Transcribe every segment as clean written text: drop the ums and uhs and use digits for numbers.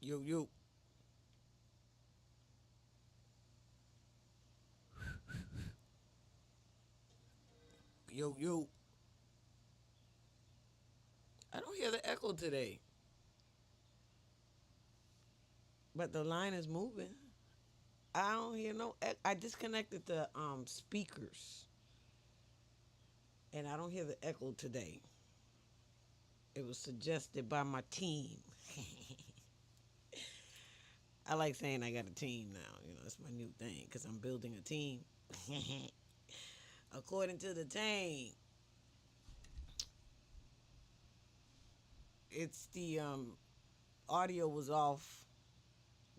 Yo, yo. Yo, yo. I don't hear the echo today. But the line is moving. I don't hear no I disconnected the speakers. And I don't hear the echo today. It was suggested by my team. I like saying I got a team now. You know, that's my new thing because I'm building a team. According to the team, it's the audio was off,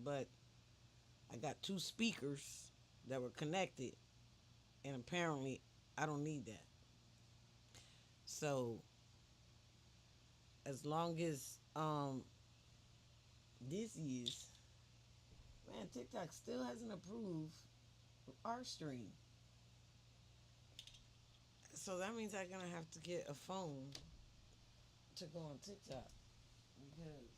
but I got two speakers that were connected, and apparently I don't need that. So as long as this is, man, TikTok still hasn't approved our stream. So that means I'm gonna have to get a phone to go on TikTok because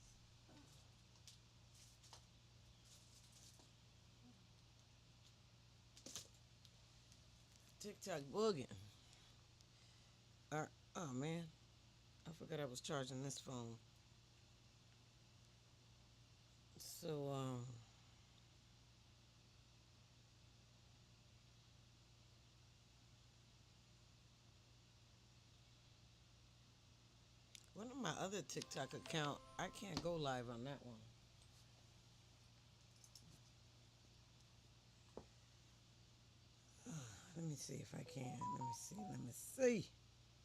TikTok booging. Oh man, I forgot I was charging this phone. So one of my other TikTok account, I can't go live on that one. Let me see if I can. Let me see.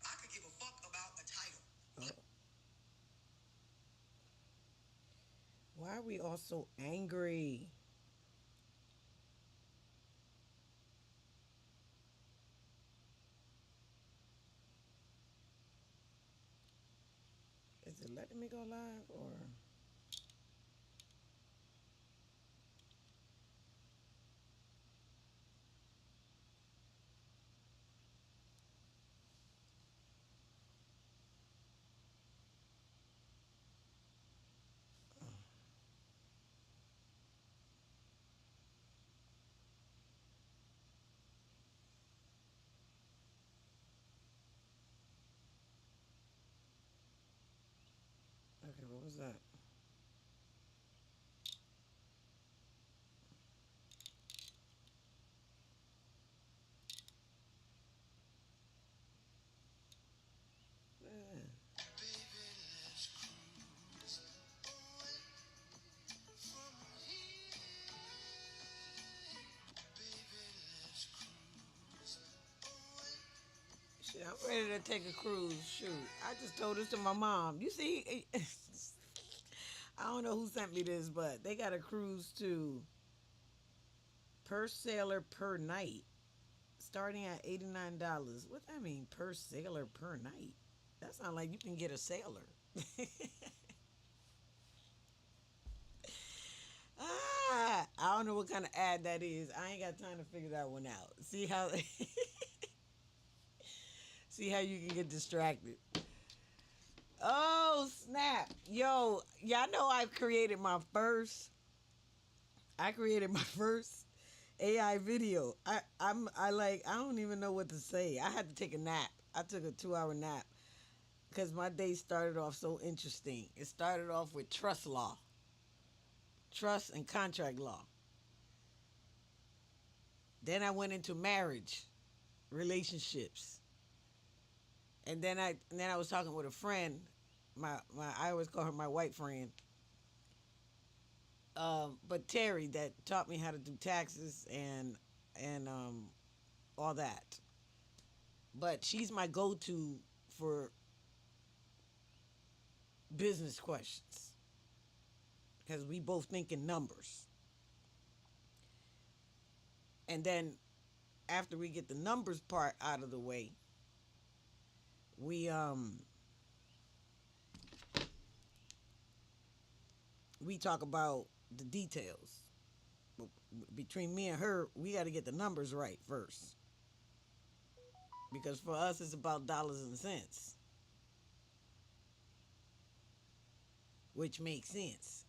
I could give a fuck about a title. Oh. Why are we all so angry? Is it letting me go live or? Okay, what was that? Yeah. Shit, I'm ready to take a cruise. Shoot, I just told this to my mom. You see, I don't know who sent me this, but they got a cruise to per sailor per night, starting at $89. What that mean, per sailor per night? That sounds like you can get a sailor. I don't know what kind of ad that is. I ain't got time to figure that one out. See how see how you can get distracted. Oh snap. Yo, y'all know I created my first AI video. I don't even know what to say. I had to take a nap. I took a 2-hour nap because my day started off so interesting. It started off with trust law. Trust and contract law. Then I went into marriage, relationships. And then I was talking with a friend. My I always call her my white friend. But Terry that taught me how to do taxes and all that. But she's my go-to for business questions because we both think in numbers. And then after we get the numbers part out of the way, we talk about the details. But between me and her, we got to get the numbers right first. Because for us, it's about dollars and cents, which makes sense.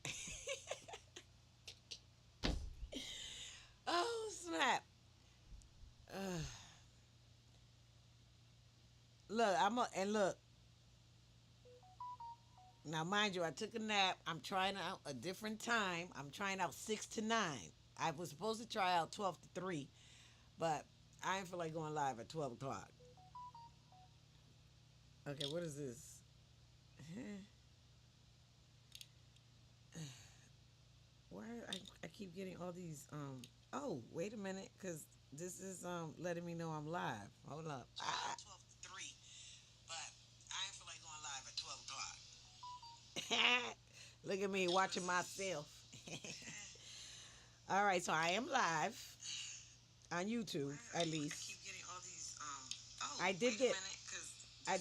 and look, now mind you, I took a nap. I'm trying out a different time. I'm trying out 6 to 9. I was supposed to try out 12 to 3, but I didn't feel like going live at 12 o'clock. Okay, what is this? Why I keep getting all these oh, wait a minute, because this is letting me know I'm live. Hold up. 12 to 3, but I didn't feel like going live at 12 o'clock. Look at me watching myself. All right, so I am live on YouTube at least. I keep getting all these oh, I did get I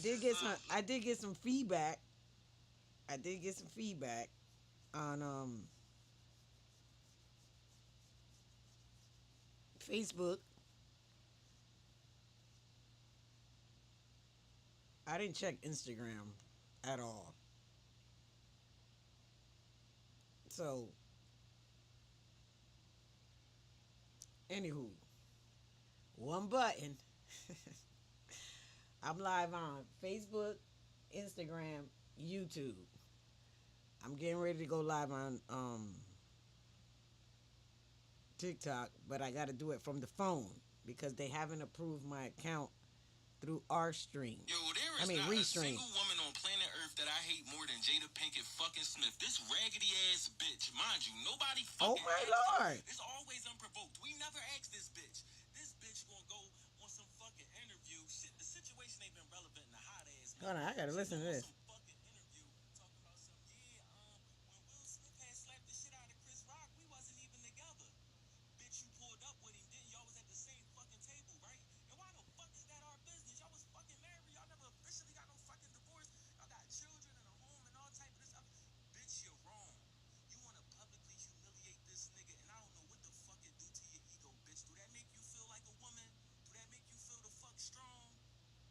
did get some feedback. I did get some feedback on Facebook. I didn't check Instagram at all. So, anywho, one button. I'm live on Facebook, Instagram, YouTube. I'm getting ready to go live on TikTok, but I got to do it from the phone because they haven't approved my account through Restream. Yo, there is not a single woman on planet Earth that I hate more than Jada Pinkett fucking Smith. This raggedy ass bitch, mind you, nobody fucking. Oh my lord! It's always unprovoked. We never asked this bitch. This bitch gonna go on some fucking interview. Shit, the situation ain't been relevant in a hot ass. Hold on, I gotta listen to this. Some fucking interview talking about some when Will Smith had slapped the shit out of Chris Rock, we wasn't even together. Bitch, you pulled up with him, then y'all was at the same fucking table, right? And why the fuck is that our business? Y'all was fucking married. Y'all never officially got no fucking divorce. Y'all got children and a home and all type of this stuff. Bitch, you're wrong. You want to publicly humiliate this nigga, and I don't know what the fuck it do to your ego, bitch. Do that make you feel like a woman? Do that make you feel the fuck strong?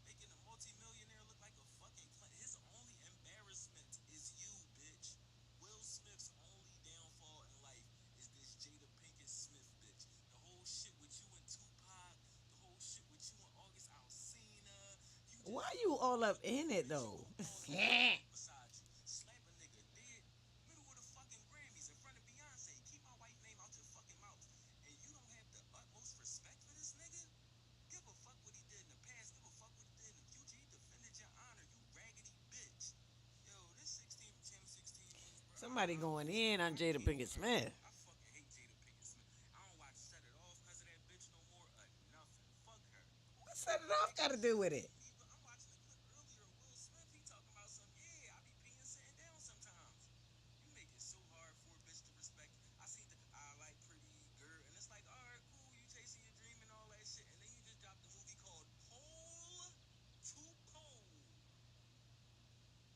Making a multimillionaire look like a fucking his only embarrassment is you, bitch. Will Smith's only downfall in life is this Jada Pinkett Smith bitch. The whole shit with you and Tupac, the whole shit with you and August Alsina. Why you all up in it though? Besides you, slap a nigga dead, middle of the fucking Grammys in front of Beyonce. Keep my white name out your fucking mouth. And you don't have the utmost respect for this nigga? Give a fuck what he did in the past. Give a fuck what he did in the future. He defended your honor, you raggedy bitch. Yo, this 16 for 16 wins, bro. Somebody going in on Jada Pinkett Smith. I fucking hate Jada Pinkett Smith. I don't watch Set It Off because of that bitch no more. Nothing. Fuck her. What Set It Off got to do with it? I'm watching a clip earlier of Will Smith. He talking about some, I be peeing sitting down sometimes. You make it so hard for a bitch to respect. I seen the I like pretty girl, and it's like, all right, cool, you chasing your dream and all that shit, and then you just dropped a movie called Pole to Pole.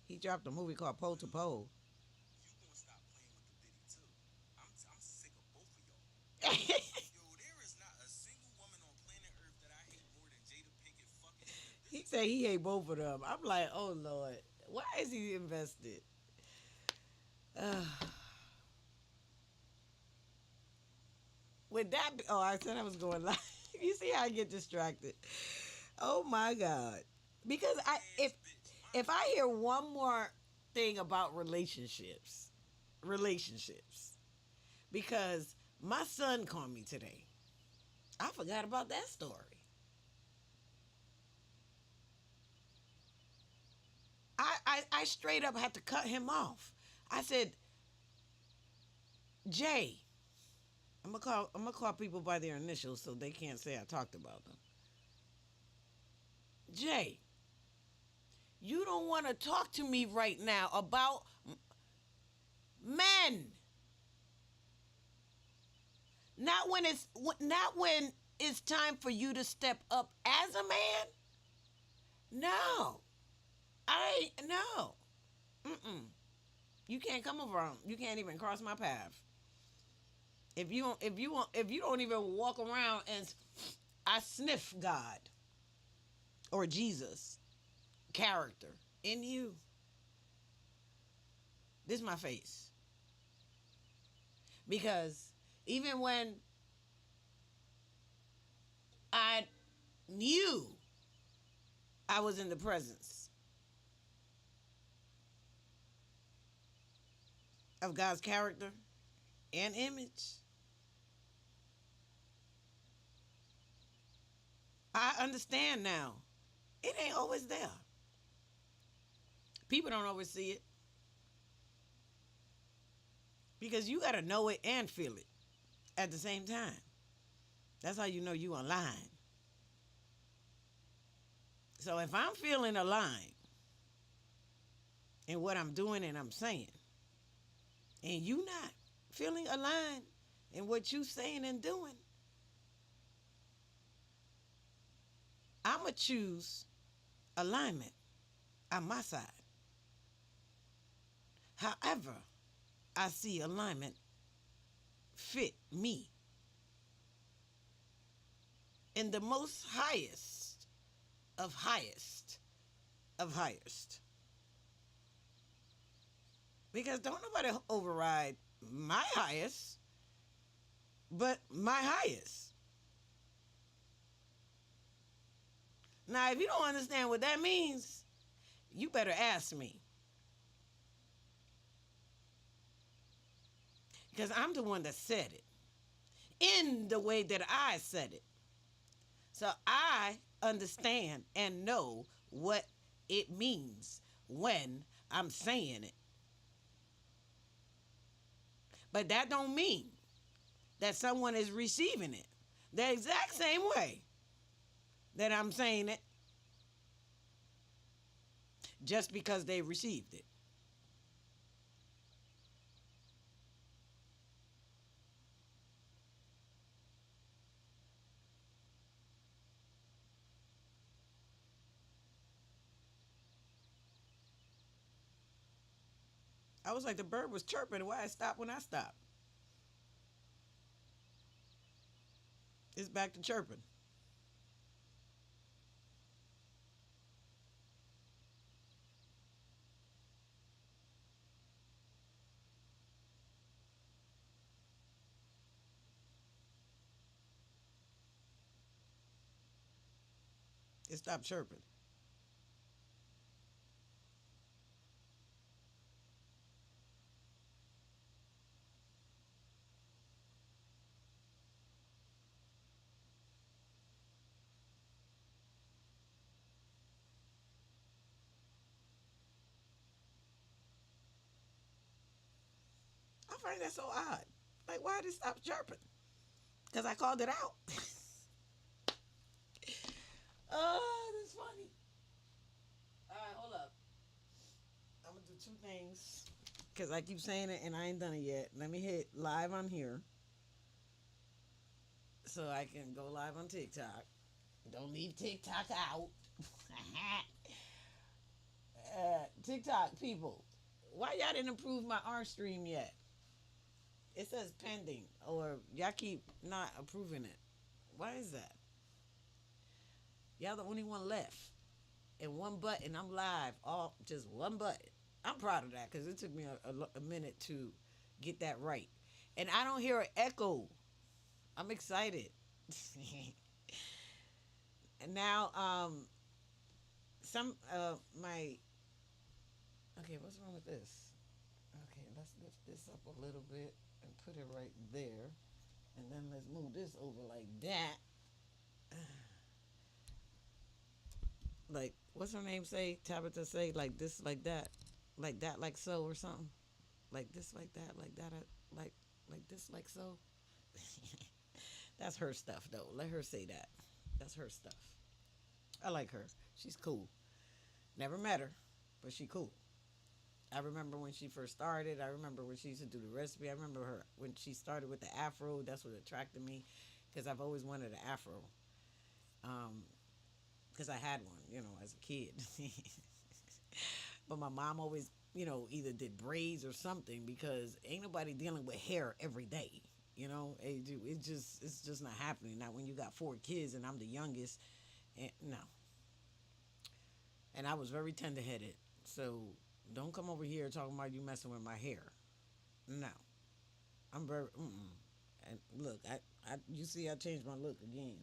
He dropped a movie called Pole to Pole. You gonna stop playing with the bitty too? I'm sick of both of y'all. Yo, there is not a single woman on planet Earth that I hate more than Jada Pinkett fucking Smith. He said he hate both of them. I'm like, oh Lord, why is he invested? With that, oh, I said I was going live. You see how I get distracted? Oh my God! Because if I hear one more thing about relationships, because my son called me today. I forgot about that story. I straight up had to cut him off. I said, Jay, I'm gonna call people by their initials so they can't say I talked about them. Jay, you don't want to talk to me right now about men. Not when it's time for you to step up as a man. No, no. Mm-mm. You can't come around. You can't even cross my path. If you don't even walk around and I sniff God or Jesus character in you. This is my face. Because even when I knew I was in the presence of God's character and image. I understand now. It ain't always there. People don't always see it because you got to know it and feel it at the same time. That's how you know you online. So if I'm feeling aligned in what I'm doing and I'm saying, and you not feeling aligned in what you saying and doing, I'ma choose alignment on my side. However, I see alignment fit me in the most highest of highest. Because don't nobody override my highest, but my highest. Now, if you don't understand what that means, you better ask me. Because I'm the one that said it in the way that I said it. So I understand and know what it means when I'm saying it. But that don't mean that someone is receiving it the exact same way that I'm saying it just because they received it. I was like, the bird was chirping. Why it stopped when I stopped? It's back to chirping. It stopped chirping. I find that so odd. Like, why did it stop chirping? Because I called it out. Oh, that's funny. All right, hold up. I'm going to do two things. Because I keep saying it and I ain't done it yet. Let me hit live on here so I can go live on TikTok. Don't leave TikTok out. TikTok people, why y'all didn't approve my Restream yet? It says pending, or y'all keep not approving it. Why is that? Y'all the only one left. And one button, I'm live. All just one button. I'm proud of that because it took me a minute to get that right. And I don't hear an echo. I'm excited. And now, some my okay. What's wrong with this? Okay, let's lift this up a little bit and put it right there, and then let's move this over like that. Like, what's her name say? Tabitha say like this, like that, like so, or something. Like this, like that, like like this, like so. That's her stuff, though. Let her say that. That's her stuff. I like her. She's cool. Never met her, but she cool. I remember when she first started. I remember when she used to do the recipe. I remember her when she started with the afro. That's what attracted me, because I've always wanted an afro. Um, because I had one, as a kid. But my mom always, either did braids or something because ain't nobody dealing with hair every day. It's just not happening. Not when you got four kids and I'm the youngest. And no. And I was very tender headed. So don't come over here talking about you messing with my hair. No. I'm very, and look, you see I changed my look again.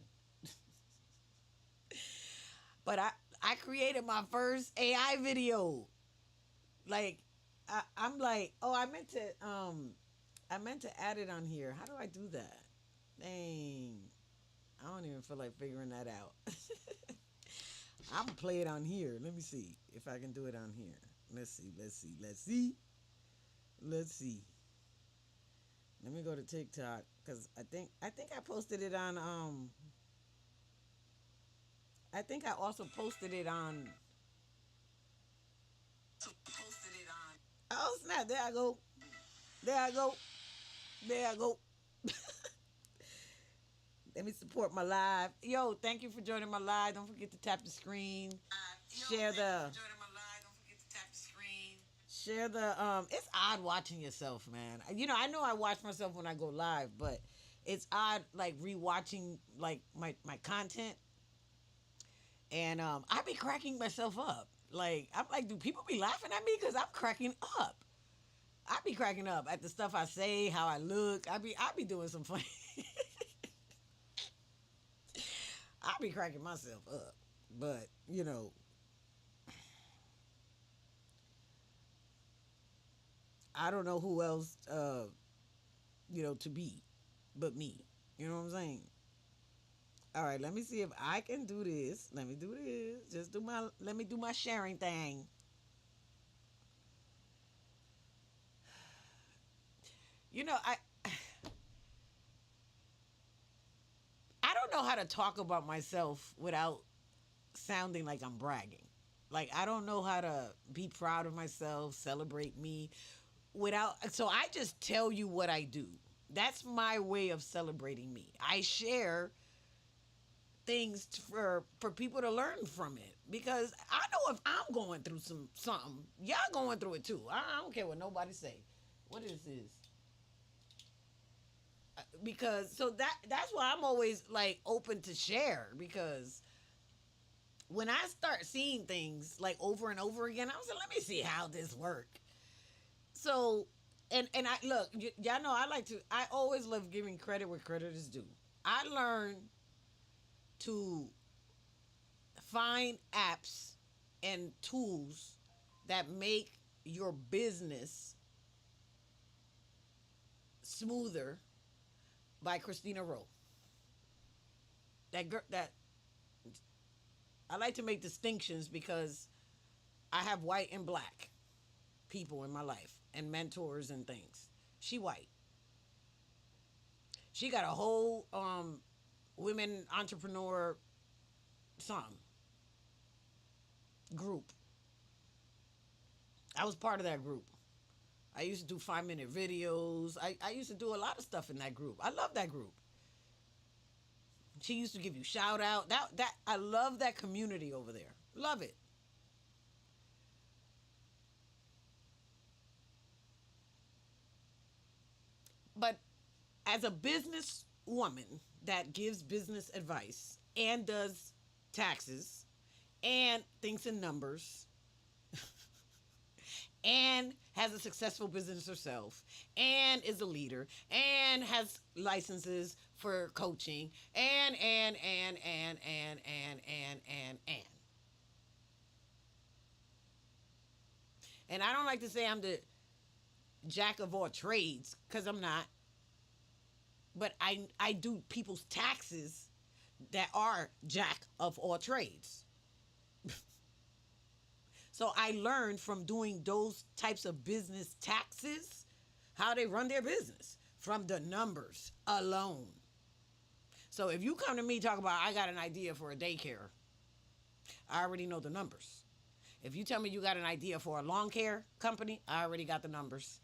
But I created my first AI video. Like, I'm like, oh, I meant to add it on here. How do I do that? Dang, I don't even feel like figuring that out. I'm gonna play it on here. Let me see if I can do it on here. Let's see. Let's see. Let's see. Let's see. Let me go to TikTok because I think I posted it on I think I also posted it on. Oh snap! There I go. There I go. There I go. Let me support my live. Yo, thank you for joining my live. Don't forget to tap the screen. Share the share the it's odd watching yourself, man. I know I watch myself when I go live, but it's odd like rewatching like my content and I be cracking myself up. Like I'm like, do people be laughing at me because I'm cracking up? I be cracking up at the stuff I say, how I look. I be doing some funny. I be cracking myself up, but I don't know who else to be but me. You know what I'm saying? All right, let me see if I can do this. Let me do this. Let me do my sharing thing. You know, I don't know how to talk about myself without sounding like I'm bragging. Like I don't know how to be proud of myself, celebrate me without so I just tell you what I do. That's my way of celebrating me. I share things for people to learn from it because I know if I'm going through something, y'all going through it too. I don't care what nobody say. What is this? Because so that's why I'm always like open to share because when I start seeing things like over and over again, I was like, let me see how this work. So and I look, y'all know I always love giving credit where credit is due. I learned to find apps and tools that make your business smoother by Christina Rowe. That I like to make distinctions because I have white and black people in my life and mentors and things. She white. She got a whole women entrepreneur song group. I was part of that group. I used to do 5-minute videos. I used to do a lot of stuff in that group. I love that group. She used to give you shout out. That I love that community over there. Love it. But as a business woman that gives business advice and does taxes and thinks in numbers and has a successful business herself and is a leader and has licenses for coaching and I don't like to say I'm the jack of all trades because I'm not, but I do people's taxes that are jack of all trades. So I learned from doing those types of business taxes how they run their business from the numbers alone. So if you come to me talk about I got an idea for a daycare, I already know the numbers. If you tell me you got an idea for a lawn care company, I already got the numbers.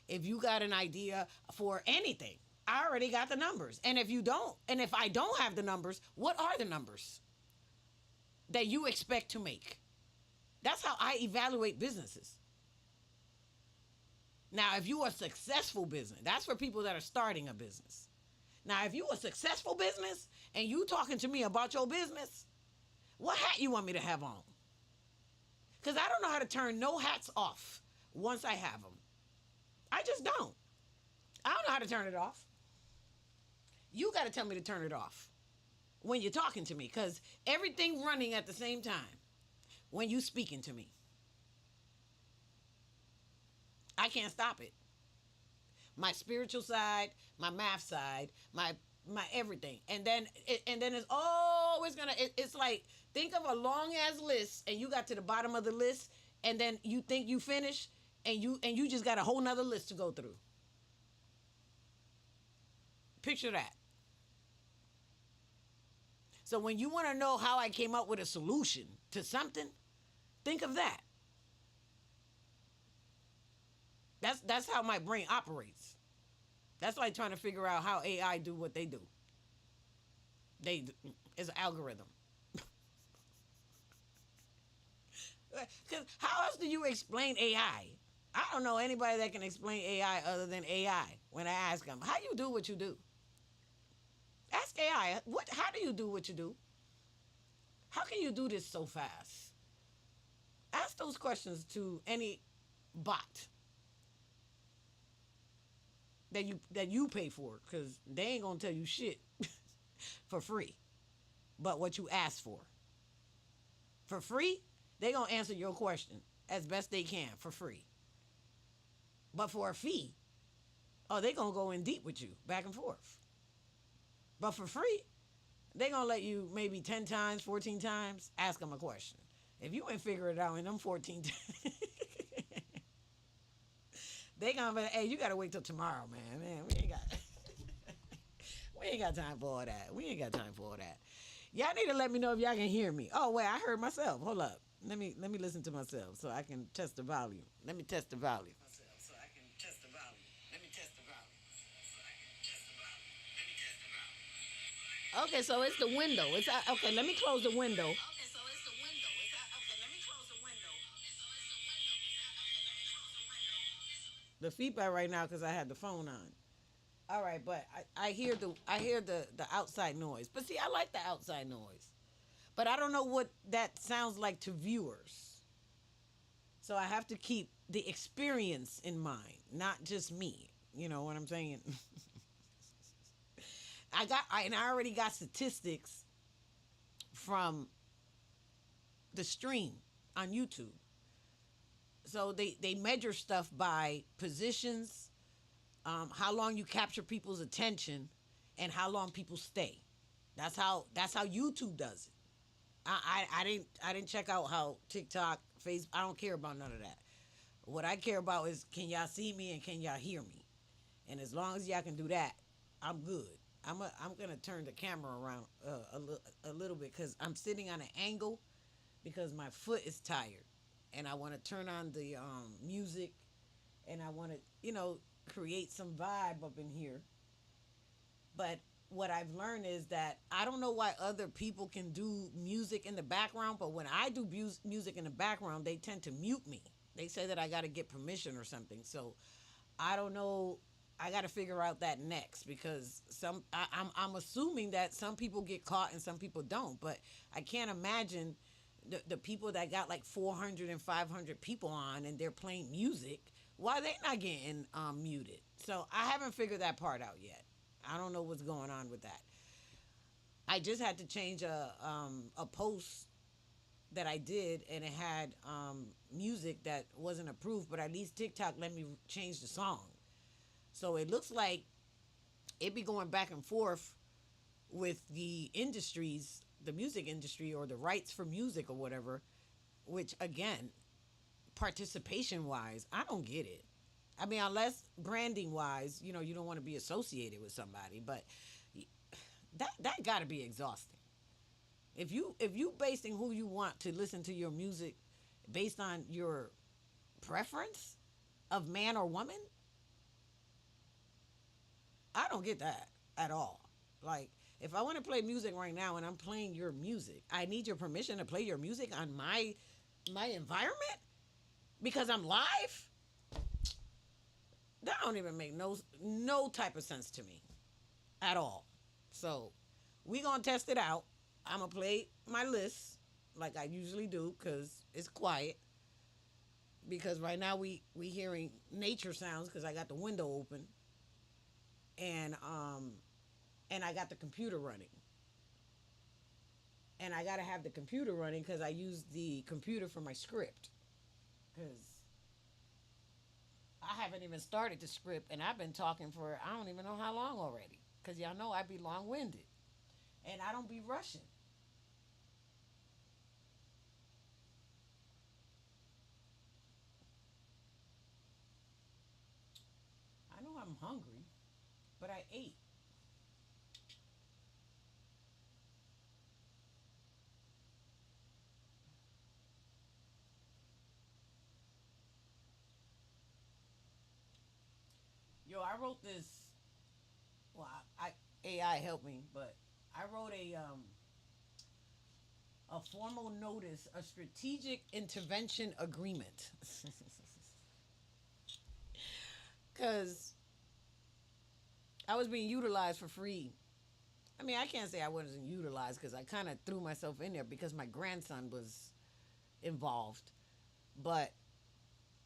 If you got an idea for anything, I already got the numbers. And if I don't have the numbers, what are the numbers that you expect to make? That's how I evaluate businesses. Now, if you are a successful business, that's for people that are starting a business. Now, if you a successful business and you talking to me about your business, what hat you want me to have on? Because I don't know how to turn no hats off once I have them. I just don't. I don't know how to turn it off. You got to tell me to turn it off when you're talking to me because everything running at the same time. when you speaking to me. I can't stop it. My spiritual side, my math side, my everything, and then it's always gonna. It's like think of a long ass list, and you got to the bottom of the list, and then you think you finish, and you just got a whole nother list to go through. Picture that. So when you want to know how I came up with a solution to something, think of that. That's how my brain operates. That's like trying to figure out how AI do what they do. They It's an algorithm. Because how else do you explain I don't know anybody that can explain AI other than AI. When I ask them, how you do what you do? Ask AI, what? How do you do what you do? How can you do this so fast? Ask those questions to any bot that you pay for, because they ain't gonna tell you shit for free. But what you ask for free, they gonna answer your question as best they can for free. But for a fee, oh, they gonna go in deep with you back and forth. But for free, they gonna let you maybe 10 times, 14 times ask them a question. If you ain't figure it out in them 14 times, they gonna be, hey, you gotta wait till tomorrow, man. We ain't got we ain't got time for all that. We ain't got time for all that. Y'all need to let me know if y'all can hear me. Oh wait, I heard myself. Hold up. Let me listen to myself so I can test the volume. Let me test the volume. So I can test the volume. Let me test the volume. Okay, so it's the window. It's okay. Let me close the window. Okay, so it's the window. Okay. Let me close the window. The feedback right now because I had the phone on. All right, but I hear the outside noise. But see, I like the outside noise. But I don't know what that sounds like to viewers. So I have to keep the experience in mind, not just me. You know what I'm saying? I already got statistics from the stream on YouTube. So they measure stuff by positions, how long you capture people's attention, and how long people stay. That's how YouTube does it. I didn't check out how TikTok, Facebook. I don't care about none of that. What I care about is can y'all see me and can y'all hear me? And as long as y'all can do that, I'm good. I'm gonna turn the camera around a little bit because I'm sitting on an angle because my foot is tired, and I want to turn on the music, and I want to create some vibe up in here. But what I've learned is that I don't know why other people can do music in the background, but when I do music in the background, they tend to mute me. They say that I got to get permission or something. So I don't know. I got to figure out that next because I'm assuming that some people get caught and some people don't, but I can't imagine the people that got like 400 and 500 people on and they're playing music, why they not getting muted. So I haven't figured that part out yet. I don't know what's going on with that. I just had to change a post that I did, and it had music that wasn't approved, but at least TikTok let me change the song. So it looks like it be going back and forth with the industries, the music industry, or the rights for music or whatever. Which again, participation wise, I don't get it. I mean, unless branding wise, you don't want to be associated with somebody, but that got to be exhausting. If you basing who you want to listen to your music based on your preference of man or woman, I don't get that at all. Like, if I want to play music right now and I'm playing your music, I need your permission to play your music on my environment because I'm live. That don't even make no type of sense to me at all. So we gonna test it out. I'm gonna play my list like I usually do because it's quiet. Because right now we hearing nature sounds because I got the window open and I got the computer running. and I gotta have the computer running because I use the computer for my script. Because I haven't even started the script, and I've been talking for I don't even know how long already. Because y'all know I be long winded, and I don't be rushing. I know I'm hungry, but I ate. Yo, I wrote this. Well, AI helped me, but I wrote a formal notice, a strategic intervention agreement. Because I was being utilized for free. I mean, I can't say I wasn't utilized because I kind of threw myself in there because my grandson was involved. But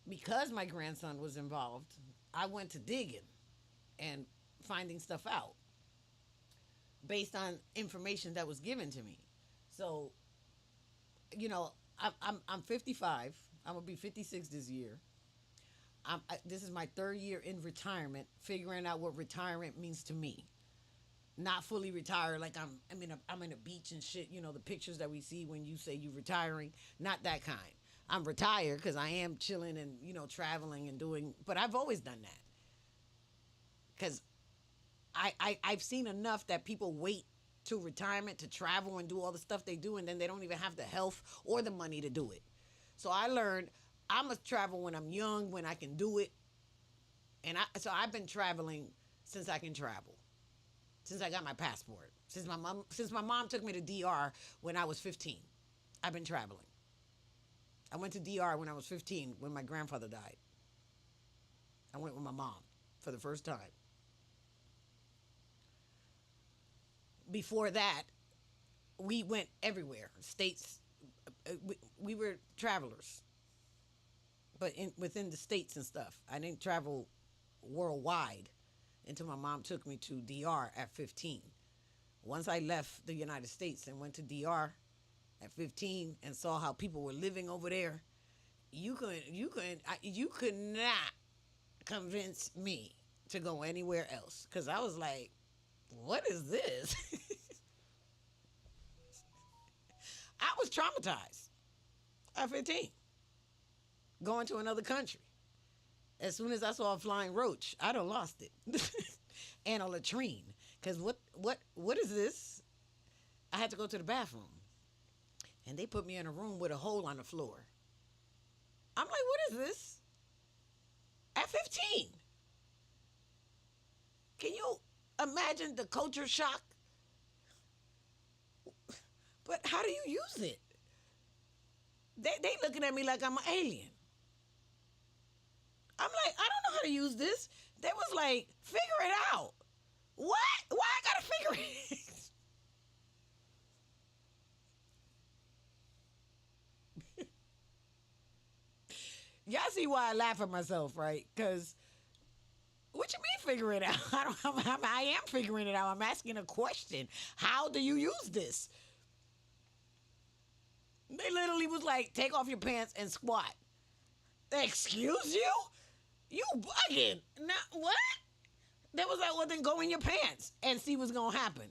because my grandson was involved, I went to digging and finding stuff out based on information that was given to me. So, you know, I'm 55. I'm gonna be 56 this year. This is my third year in retirement, figuring out what retirement means to me. Not fully retired, like I'm in a beach and shit. You know the pictures that we see when you say you're retiring. Not that kind. I'm retired because I am chilling and traveling and doing. But I've always done that because I've seen enough that people wait to retirement to travel and do all the stuff they do, and then they don't even have the health or the money to do it. So I learned I must travel when I'm young, when I can do it, and I've been traveling since I can travel, since I got my passport, since my mom took me to DR when I was 15. I've been traveling. I went to DR when I was 15 when my grandfather died. I went with my mom for the first time. Before that, we went everywhere. States, we were travelers, but within the states and stuff. I didn't travel worldwide until my mom took me to DR at 15. Once I left the United States and went to DR at 15 and saw how people were living over there, you could not convince me to go anywhere else because I was like, what is this? I was traumatized at 15 going to another country. As soon as I saw a flying roach, I done lost it. And a latrine. Because what is this? I had to go to the bathroom. And they put me in a room with a hole on the floor. I'm like, what is this? At 15. Can you imagine the culture shock? But how do you use it? They looking at me like I'm an alien. I'm like, I don't know how to use this. They was like, figure it out. What? Why I gotta figure it? Y'all see why I laugh at myself, right? Because what you mean figure it out? I am figuring it out. I'm asking a question. How do you use this? They literally was like, take off your pants and squat. Excuse you? You bugging? Now what? They was like, well then go in your pants and see what's gonna happen.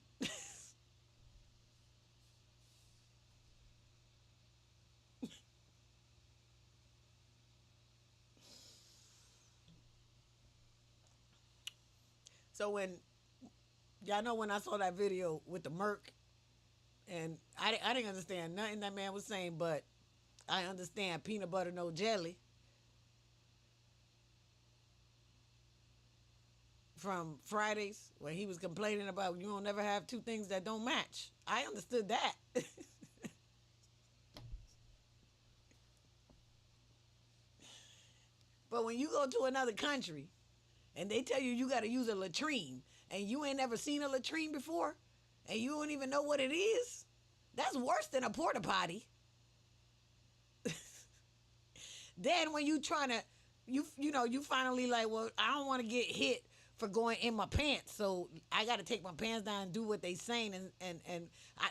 So when y'all know when I saw that video with the Merc, and I didn't understand nothing that man was saying, but I understand peanut butter no jelly from Fridays when he was complaining about you don't never have two things that don't match. I understood that. But when you go to another country and they tell you you got to use a latrine and you ain't never seen a latrine before and you don't even know what it is, that's worse than a porta potty. Then when you trying to, you finally like, well, I don't want to get hit for going in my pants, so I got to take my pants down and do what they saying,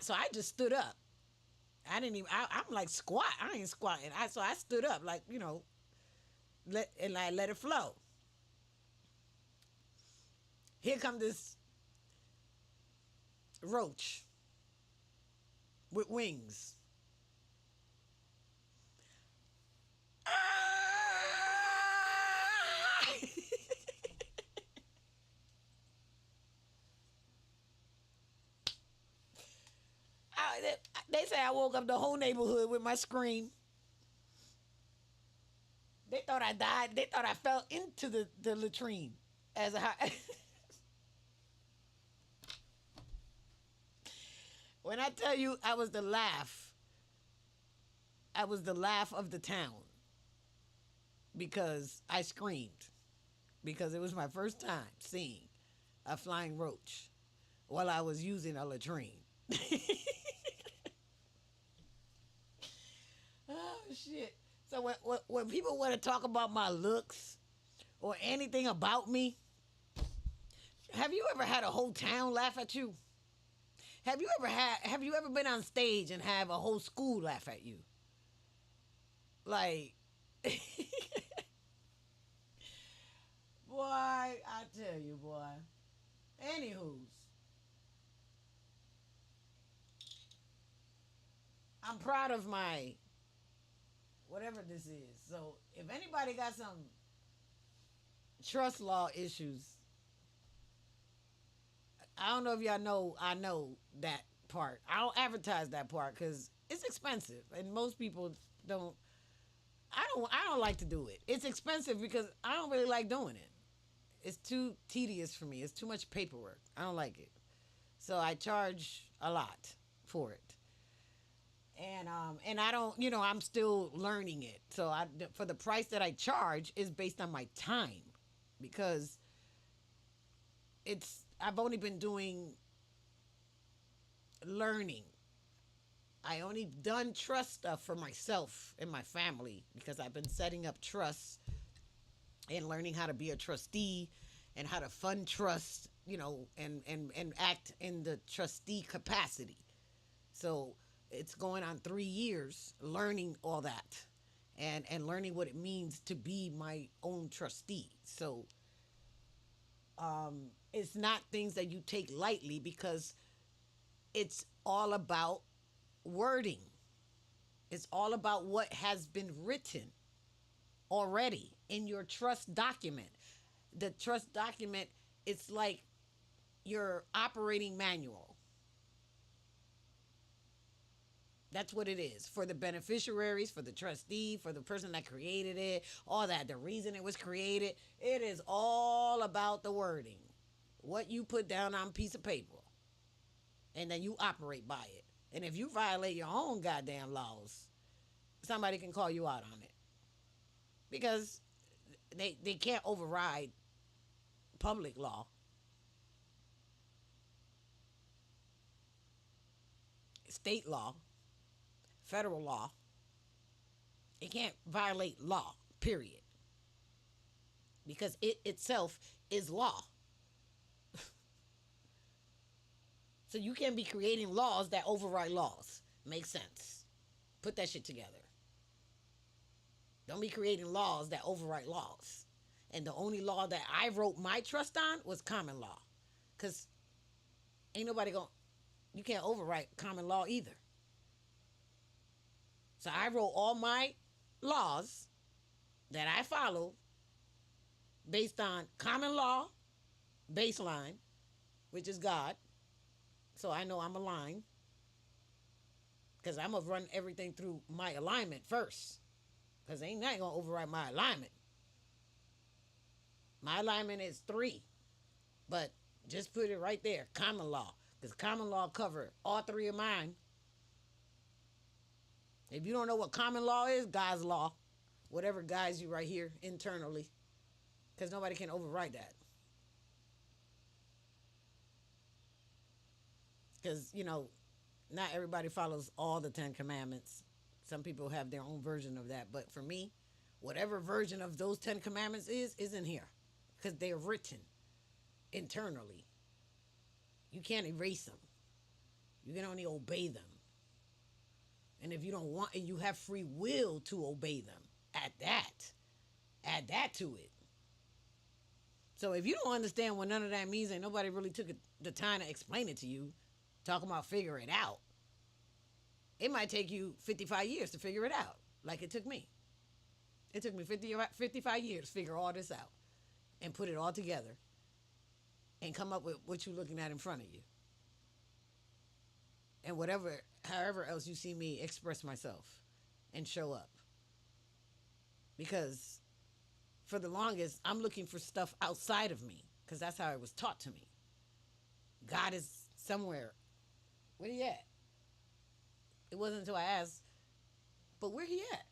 so I just stood up. I didn't even. I'm like squat. I ain't squatting. I stood up like I let it flow. Here come this roach with wings. They say I woke up the whole neighborhood with my scream. They thought I died. They thought I fell into the latrine. As a when I tell you I was the laugh of the town because I screamed because it was my first time seeing a flying roach while I was using a latrine. Oh shit! So when people want to talk about my looks or anything about me, have you ever had a whole town laugh at you? Have you ever been on stage and have a whole school laugh at you? Like boy, I tell you, boy. Anywho's, I'm proud of my whatever this is. So if anybody got some trust law issues, I don't know if y'all know. I know that part. I don't advertise that part because it's expensive, and most people don't. I don't like to do it. It's expensive because I don't really like doing it. It's too tedious for me. It's too much paperwork. I don't like it. So I charge a lot for it. And I don't, I'm still learning it. So for the price that I charge is based on my time because I've only been doing learning. I only done trust stuff for myself and my family because I've been setting up trusts and learning how to be a trustee and how to fund trust, and act in the trustee capacity. So it's going on 3 years learning all that and learning what it means to be my own trustee. So it's not things that you take lightly because it's all about wording. It's all about what has been written already in your trust document. The trust document, it's like your operating manual. That's what it is for the beneficiaries, for the trustee, for the person that created it, all that, the reason it was created. It is all about the wording, what you put down on a piece of paper, and then you operate by it. And if you violate your own goddamn laws, somebody can call you out on it because they can't override public law, state law, federal law. It can't violate law, period, because it itself is law. So you can't be creating laws that override laws. Makes sense. Put that shit together. Don't be creating laws that overwrite laws. And the only law that I wrote my trust on was common law. Because ain't nobody going to, you can't overwrite common law either. So I wrote all my laws that I follow based on common law, baseline, which is God. So I know I'm aligned. Because I'm going to run everything through my alignment first. Because ain't nothing going to override my alignment. My alignment is 3. But just put it right there, common law. Because common law cover all 3 of mine. If you don't know what common law is, God's law. Whatever guides you right here internally. Because nobody can override that. Because, not everybody follows all the 10 commandments. Some people have their own version of that. But for me, whatever version of those 10 commandments is in here. Because they're written internally. You can't erase them. You can only obey them. And if you don't want, and you have free will to obey them, add that to it. So if you don't understand what none of that means, and nobody really took the time to explain it to you, talking about figure it out, it might take you 55 years to figure it out, like it took me. It took me 55 years to figure all this out and put it all together and come up with what you're looking at in front of you. And however else you see me express myself and show up. Because for the longest, I'm looking for stuff outside of me because that's how it was taught to me. God is somewhere. Where he at? It wasn't until I asked, but where he at?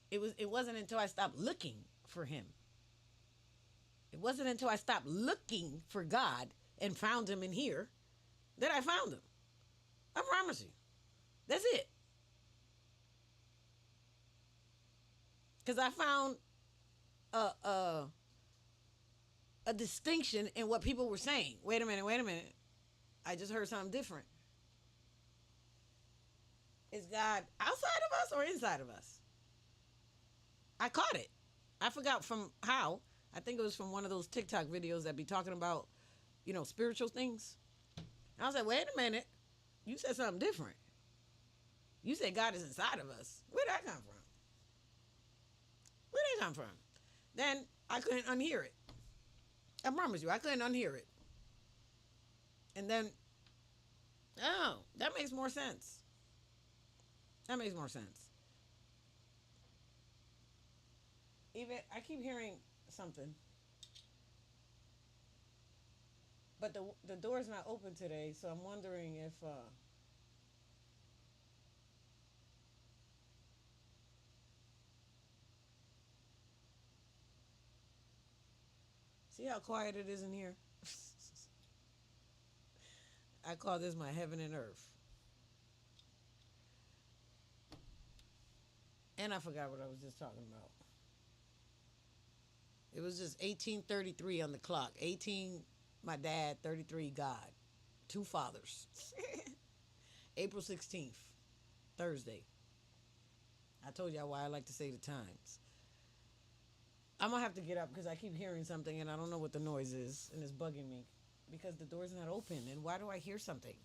It wasn't until I stopped looking for him. It wasn't until I stopped looking for God and found him in here that I found him. I promise you. That's it. Because I found a distinction in what people were saying. Wait a minute. I just heard something different. Is God outside of us or inside of us? I caught it. I forgot from how. I think it was from one of those TikTok videos that be talking about, spiritual things. And I was like, wait a minute. You said something different. You said God is inside of us. Where'd that come from? Where'd that come from? Then I couldn't unhear it. I promise you, I couldn't unhear it. And then, that makes more sense. That makes more sense. Even, I keep hearing something. But the door's not open today, so I'm wondering if see how quiet it is in here? I call this my heaven and earth. And I forgot what I was just talking about. It was just 1833 on the clock. 18, my dad, 33, God. Two fathers. April 16th, Thursday. I told y'all why I like to say the times. I'm going to have to get up because I keep hearing something and I don't know what the noise is and it's bugging me because the door's not open. And why do I hear something?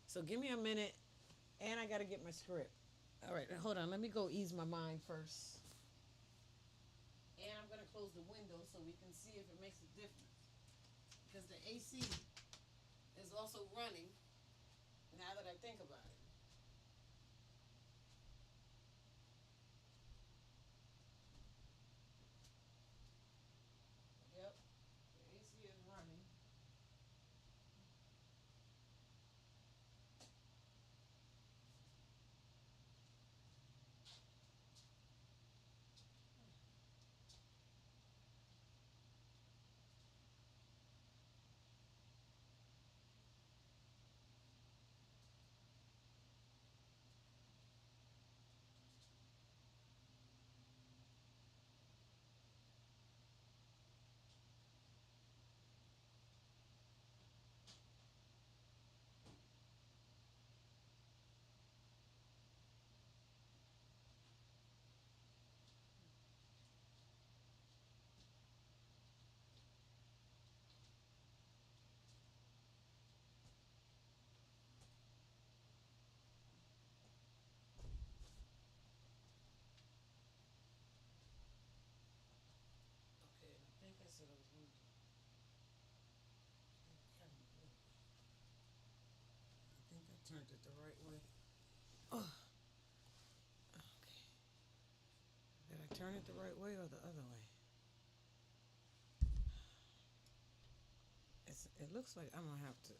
So give me a minute and I got to get my script. All right, hold on. Let me go ease my mind first. And I'm going to close the window so we can see if it makes a difference. Because the AC is also running now that I think about it. Yep, the AC is running. Okay, I think I said I was going to. I think I turned it the right way. Oh, okay. Did I turn it the right way or the other way? It looks like I'm going to have to.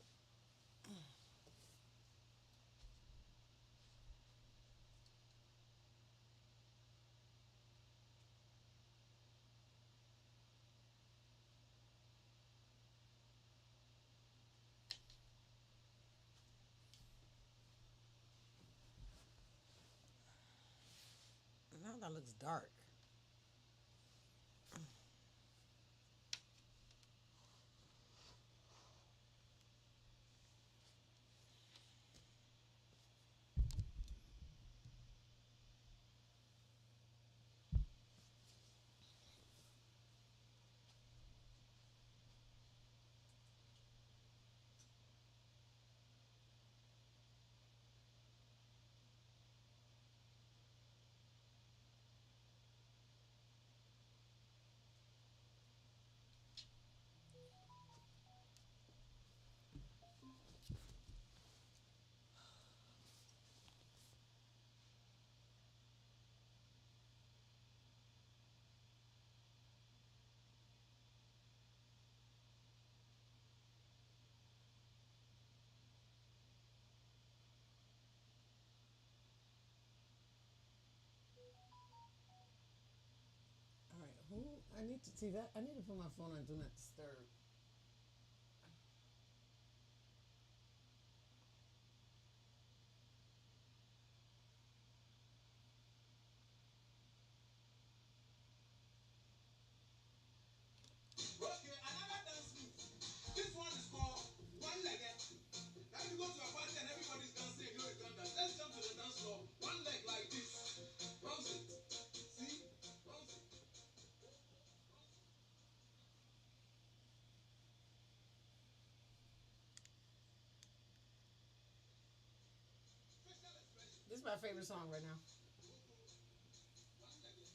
Now that looks dark. I need to see that. I need to put my phone on do not disturb. Okay, another dance move. This one is called one legged. Now you go to a party and everybody's dancing, you know you can't dance. Let's jump to the dance floor. One leg like this. Bounce it. See? Bounce it. Special expression. This is my favorite song right now. One legged.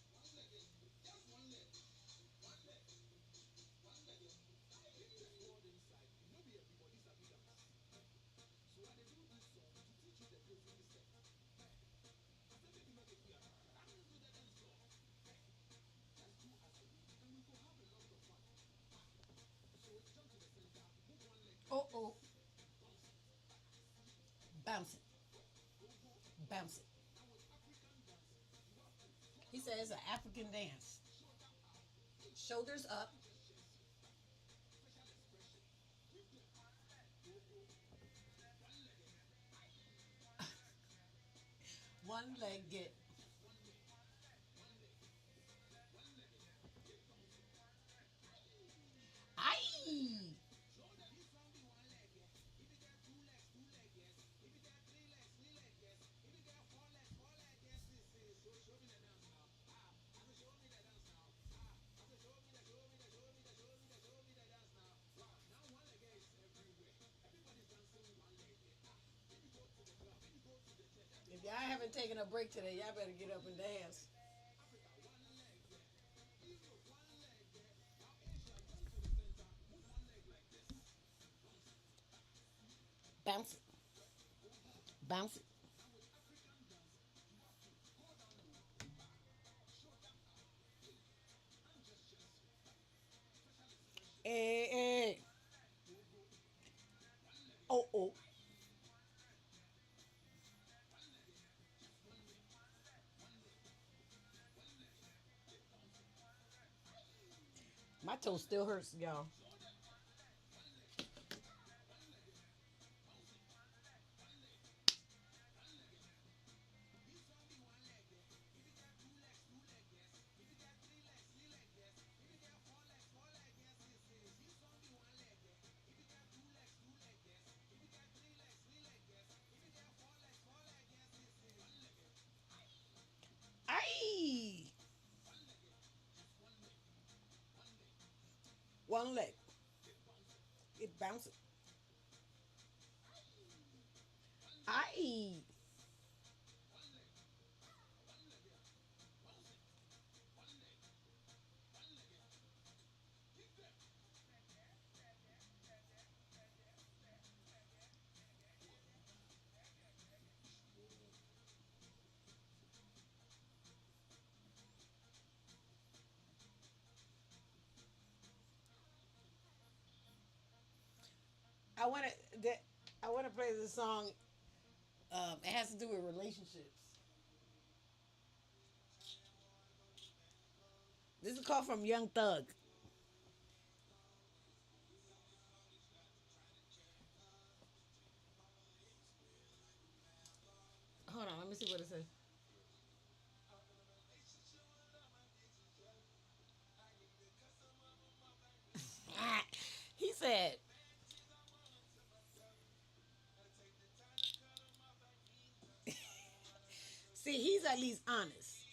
One legged. Just one leg. One leg. One legged. Keep the squad inside. You know be everybody sabi dance. So I dey do this song to teach you the different steps. I say make you know the fear. Dance to the dance floor. Just do as I do, and we go have a lot of fun. So jump to the center, move one leg like Oh this. oh, bounce it, bounce it. Now with African dancing, you have to go He down said it's low, an African dance. shoulder up, Shoulders up, and just chest. Special expression. Give them. Go, go. One legged. one One leg legged. get. Just one leg. One leg. One legged. Keep bouncing. Aye. Show them this one be one leg, yeah. If you got two legs, yes. If you got three legs, yes. If you got four legs, yes. So show me the dance now. I said show me the dance now. I said show me the dance now. Wow, now one leg is everywhere. Everybody's dancing one leg. When you go to the club, when you go to the church, If y'all everybody's haven't dancing taken a one break leg. today, y'all better get up and dance. Africa, one leg, yeah. Europe, one leg, yeah. Now Asia, jump to the center. Move one leg like this. Bounce it. Bounce it, Go, go. bounce it. Now with African dancing, you have to go down low, shoulder up, and just chest. Special expression. Hey, Give them. hey. Go, go. One legged. Oh oh. One legged. Just one leg. One leg. One legged. Keep bouncing. My toe One still legged. hurts, y'all. Show them. One leg. One legged. Bounce it. One leg. One legged. This one be one leg, yeah. If you got two legs, yes. If you got three legs, yes. If you got four legs, yes. This one be one leg, yeah. If you got two legs, yes. If you got three legs, yes. If you got four legs, yes. One legged. Aye. One legged. Just one leg. One leg. One leg. Keep bouncing. It bounces. One legged. Aye. One leg. One legged. Bounce it. One leg. One legged. Keep them. I want to. I want to play this song. It has to do with relationships. This is called from Young Thug. Hold on, let me see what it says. He said, "See, he's at least honest."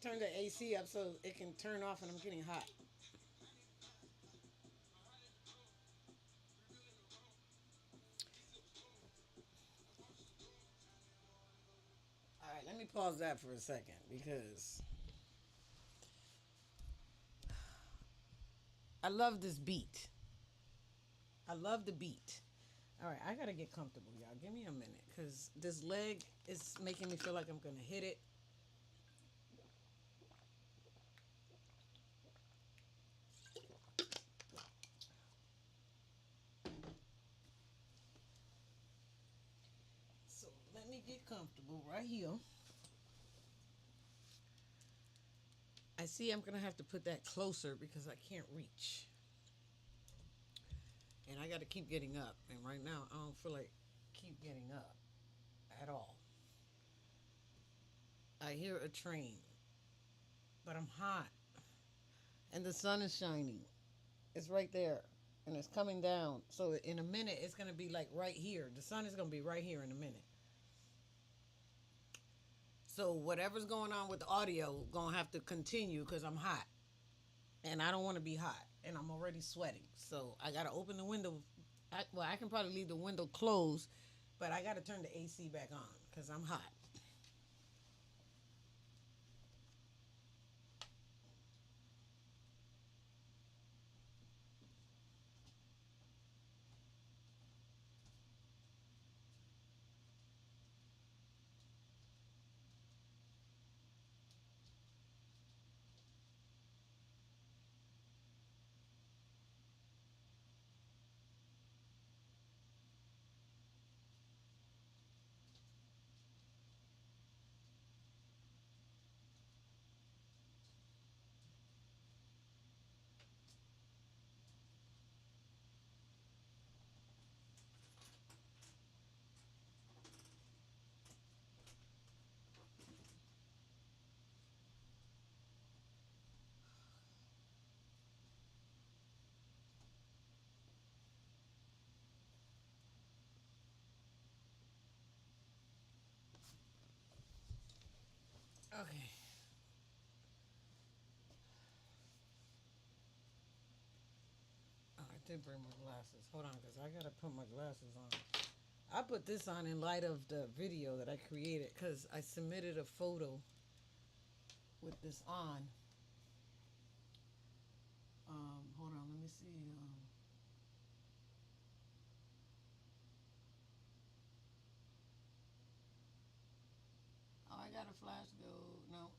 turn the AC up so it can turn off and I'm getting hot. All right, let me pause that for a second because I love this beat. I love the beat. All right, I gotta get comfortable, y'all. Give me a minute because this leg is making me feel like I'm gonna hit it. So let me get comfortable right here. I see I'm gonna have to put that closer because I can't reach. And I gotta keep getting up. And right now I don't feel like keep getting up at all. I hear a train, but I'm hot. And the sun is shining. It's right there. And it's coming down. So in a minute it's gonna be like right here. The sun is gonna be right here in a minute. So whatever's going on with the audio gonna have to continue because I'm hot. And I don't want to be hot, and I'm already sweating. So I gotta open the window. I can probably leave the window closed, but I gotta turn the AC back on because I'm hot. Okay. Oh, I did bring my glasses. Hold on, because I gotta put my glasses on. I put this on in light of the video that I created because I submitted a photo with this on. Hold on, let me see. Oh, I got a flash go. No,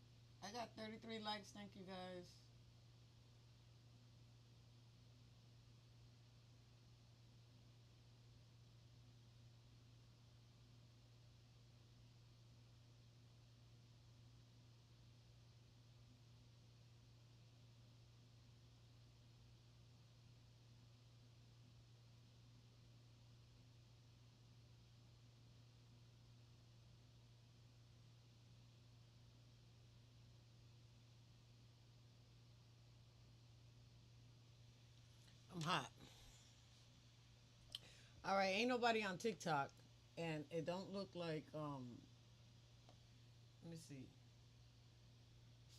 I got 33 likes. Thank you guys. I'm hot. All right, ain't nobody on TikTok, and it don't look like Let me see,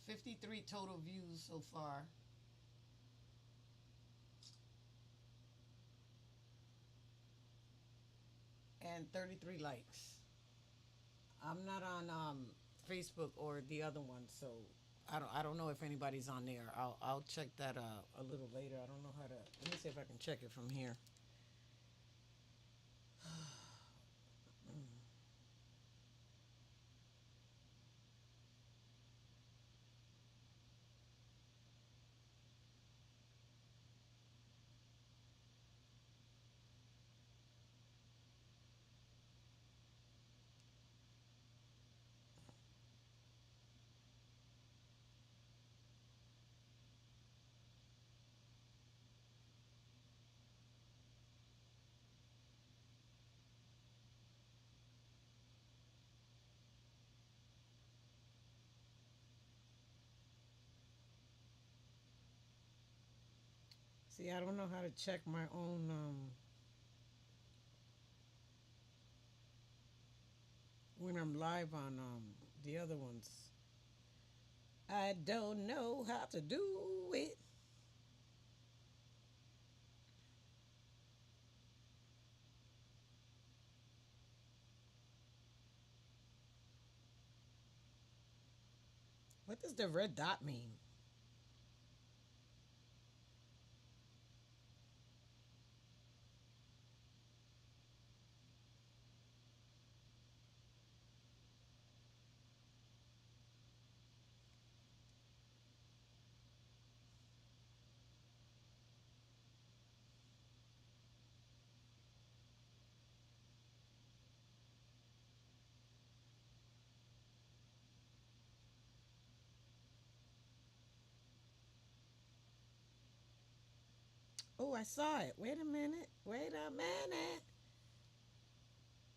53 total views so far, and 33 likes. I'm not on Facebook or the other one, so I don't know if anybody's on there. I'll check that a little later. I don't know how to. Let me see if I can check it from here. See, I don't know how to check my own when I'm live on the other ones. I don't know how to do it. What does the red dot mean? Oh, I saw it. Wait a minute. Wait a minute.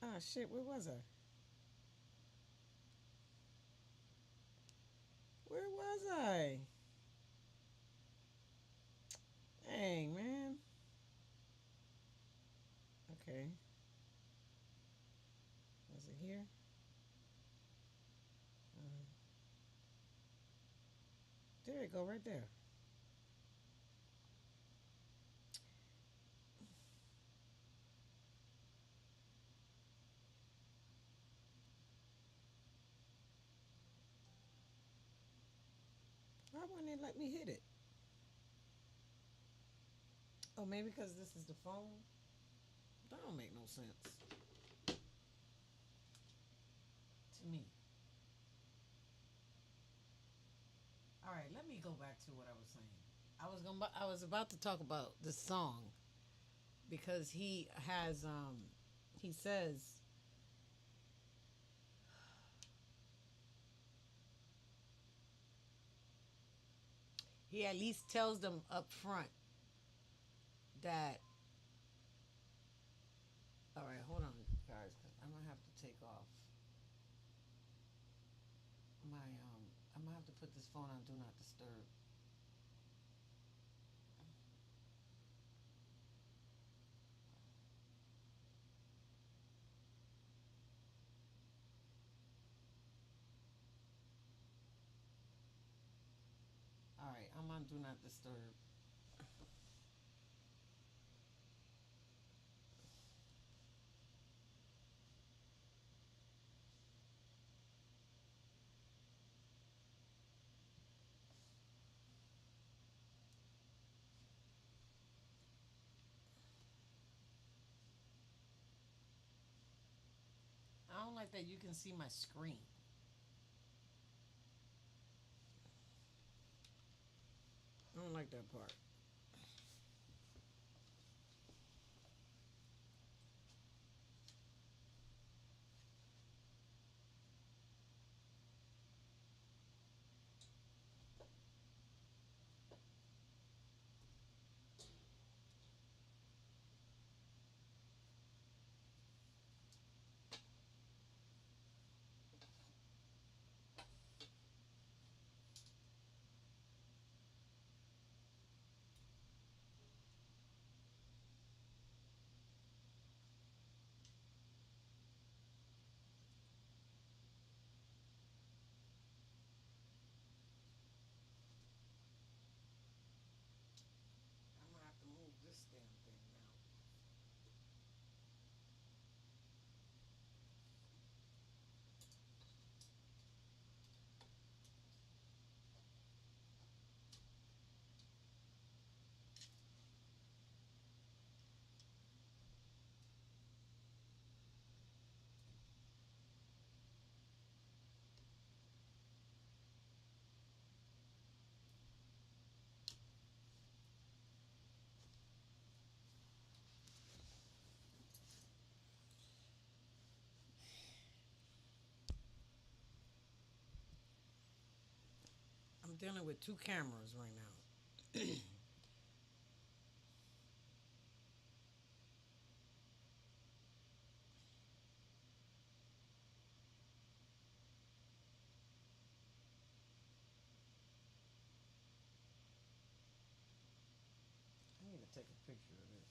Oh shit, where was I? Where was I? Dang, man. Okay. Was it here? Uh, there it go, right there. Why wouldn't it let me hit it? Oh, maybe because this is the phone? That don't make no sense to me. All right, let me go back to what I was saying. I was about to talk about the song because he says he at least tells them up front that all right, hold on guys, cuz I'm going to have to take off my I'm going to have to put this phone on do not disturb. All right, I'm on do not disturb. I don't like that you can see my screen. I don't like that part. I'm gonna have to move this damn thing now. I'm dealing with two cameras right now. I need to take a picture of this.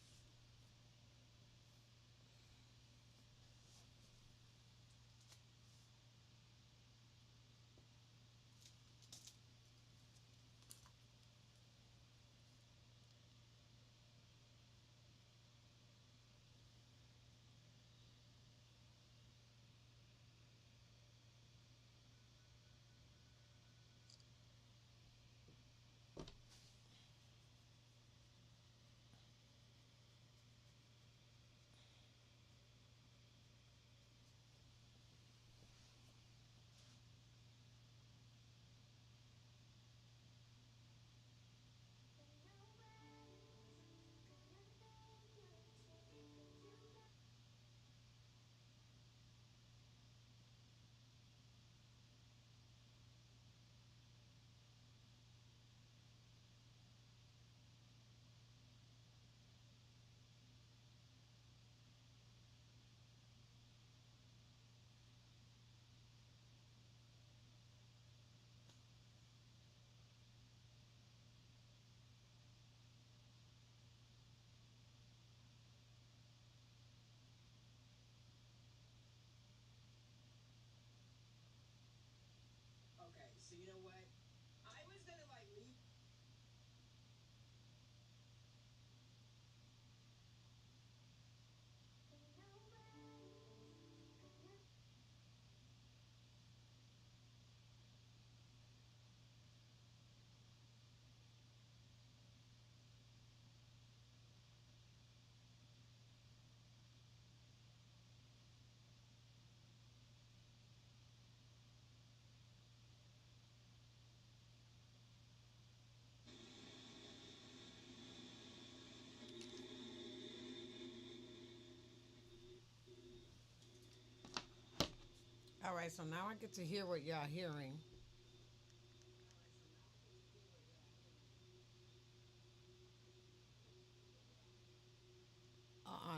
right, so now I get to hear what y'all hearing.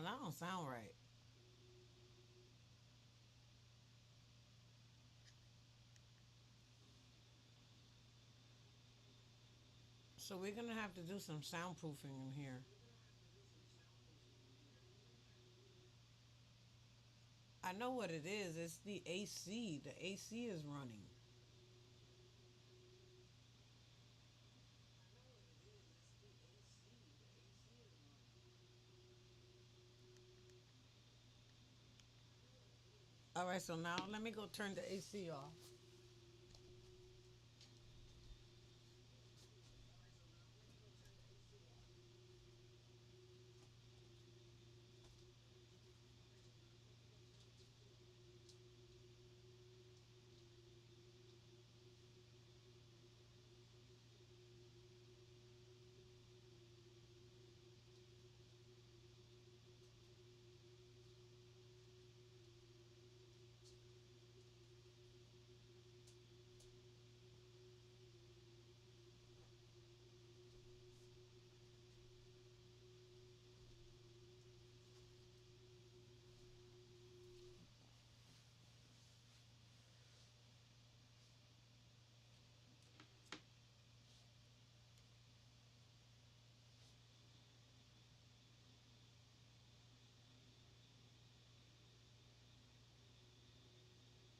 That don't sound right. So we're gonna have to do some soundproofing in here. I know what it is. It's the AC. The AC is running. All right, so now let me go turn the AC off.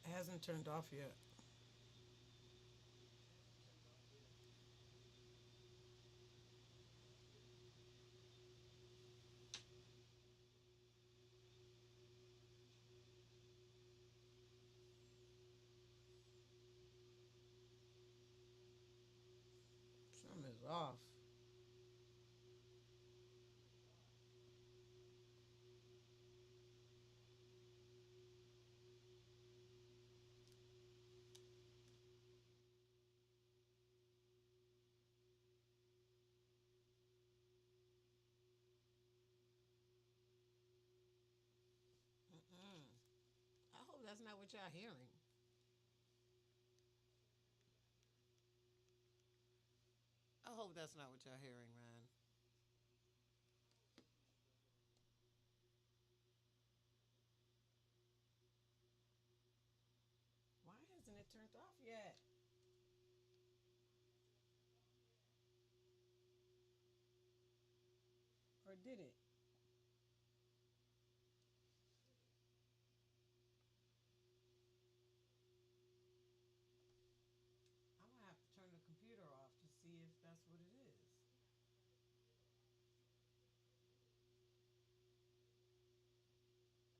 It hasn't turned off yet. Something is off. Mm-mm. I hope that's not what y'all hearing. I hope that's not what y'all hearing, man. Why hasn't it turned off yet? Or did it? I'm gonna have to turn the computer off to see if that's what it is.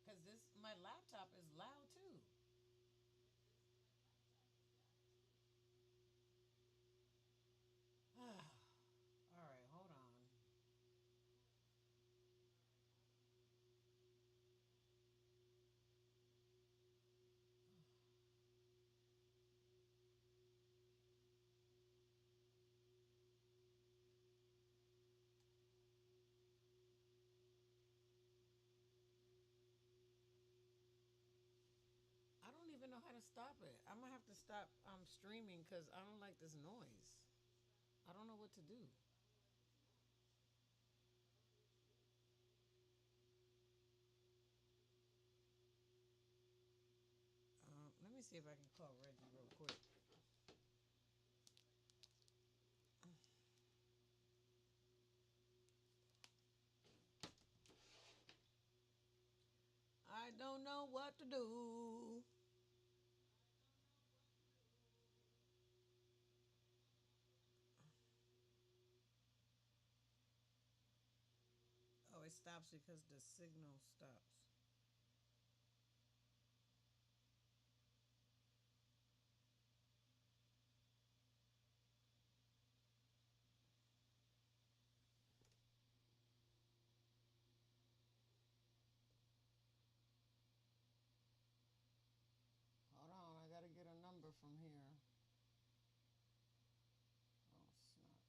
Cause this my laptop is loud too. All right, hold on. I don't even know how to stop it. I'm gonna have to stop streaming because I don't like this noise. I don't know what to do. Let me see if I can call Reggie real quick. I don't know what to do. Oh, it stops because the signal stops. Hold on, I gotta get a number from here. Oh snap!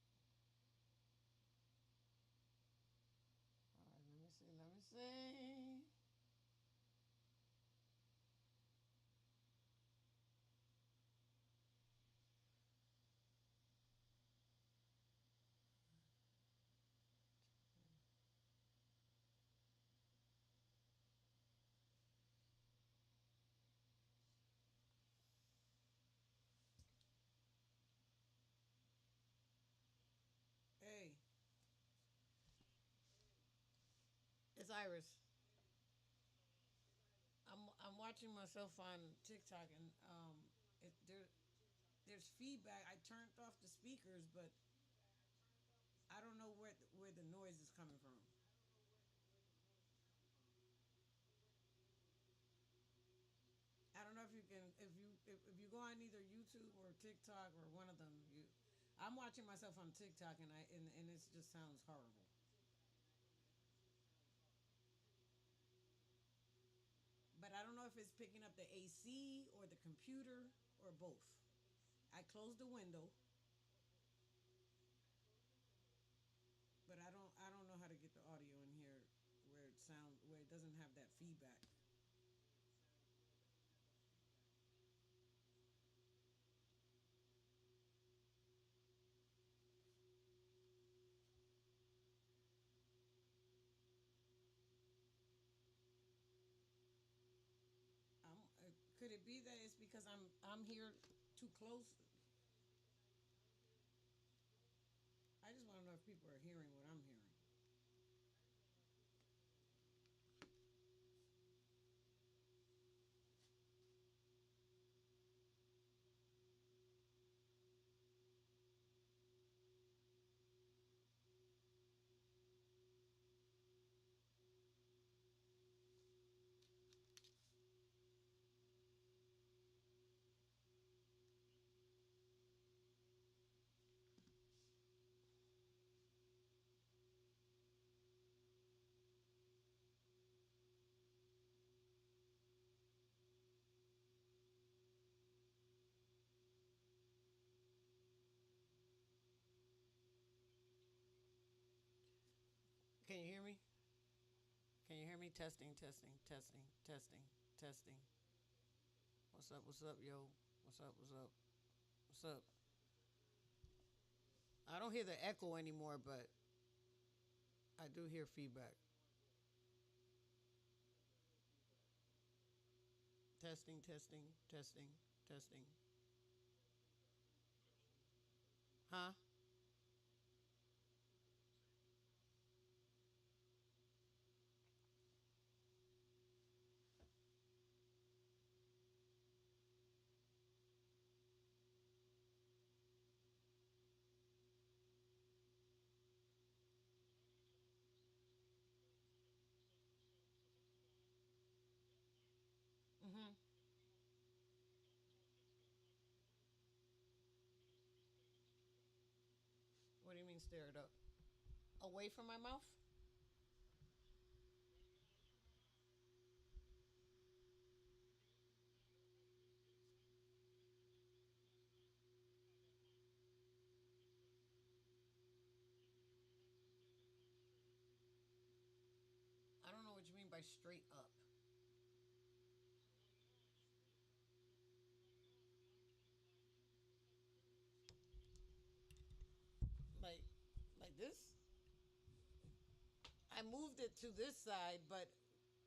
All right, let me see. Let me see. Iris, I'm watching myself on TikTok and there's feedback. I turned off the speakers, but I don't know where the noise is coming from. I don't know if you can if you go on either YouTube or TikTok or one of them. You, I'm watching myself on TikTok and it just sounds horrible. But I don't know if it's picking up the AC or the computer or both. I closed the window, but I don't know how to get the audio in here where it doesn't have that feedback. Could it be that it's because I'm here too close? I just want to know if people are hearing what I'm hearing. Can you hear me? Can you hear me? Testing, testing, testing, testing, testing. What's up? What's up, yo? What's up? What's up? What's up? I don't hear the echo anymore, but I do hear feedback. Testing, testing, testing, testing. Huh? Mm-hmm. What do you mean stir it up? Away from my mouth? I don't know what you mean by straight up. Like, like this? I moved it to this side, but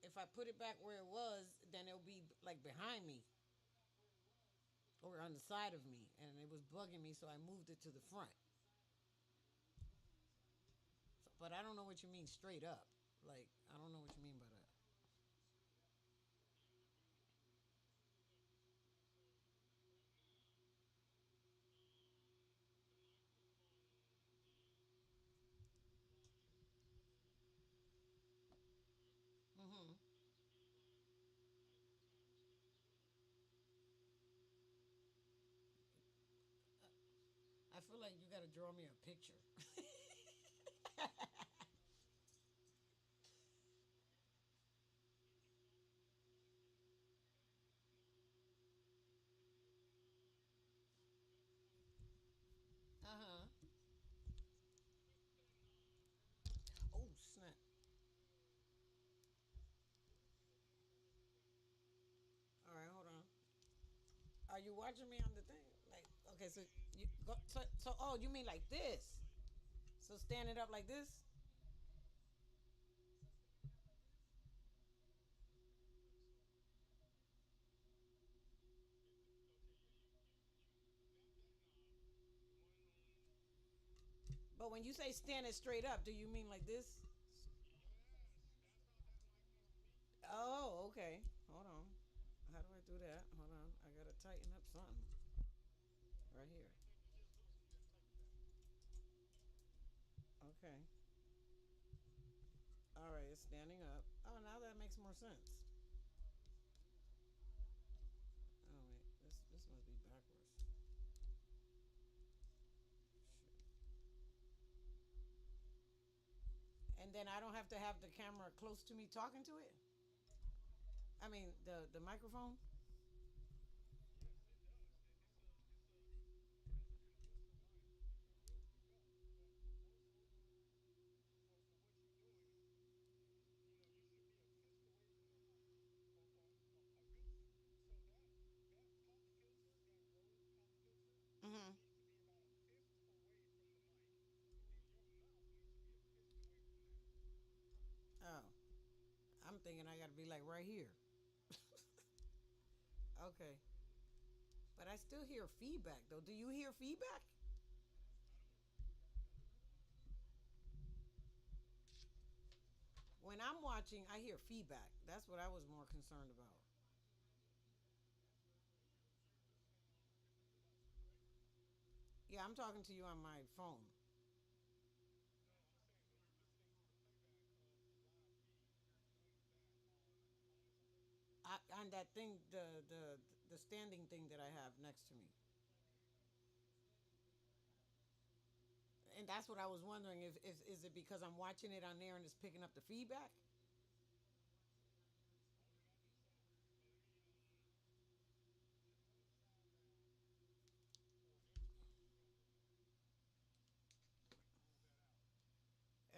if I put it back where it was, then it'll be like behind me or on the side of me, and it was bugging me, so I moved it to the front. So, but I don't know what you mean straight up. Like, I don't know what you mean by that. Mm-hmm. I feel like you got to draw me a picture. Uh huh. Oh snap! All right, hold on. Are you watching me on the thing? Like, okay, so you go. So, oh, you mean like this? So stand it up like this. But when you say stand it straight up, do you mean like this? Okay, hold on. How do I do that? Hold on. I gotta tighten up something right here. Okay. All right, it's standing up. Oh, now that makes more sense. Oh wait, this must be backwards. Shit. And then I don't have to have the camera close to me talking to it. I mean the microphone. Mm-hmm. Oh, I'm thinking I gotta be like right here. Okay, but I still hear feedback though. Do you hear feedback? When I'm watching, I hear feedback. That's what I was more concerned about. Yeah, I'm talking to you on my phone. On that thing, the standing thing that I have next to me, and that's what I was wondering. If is it because I'm watching it on there and it's picking up the feedback?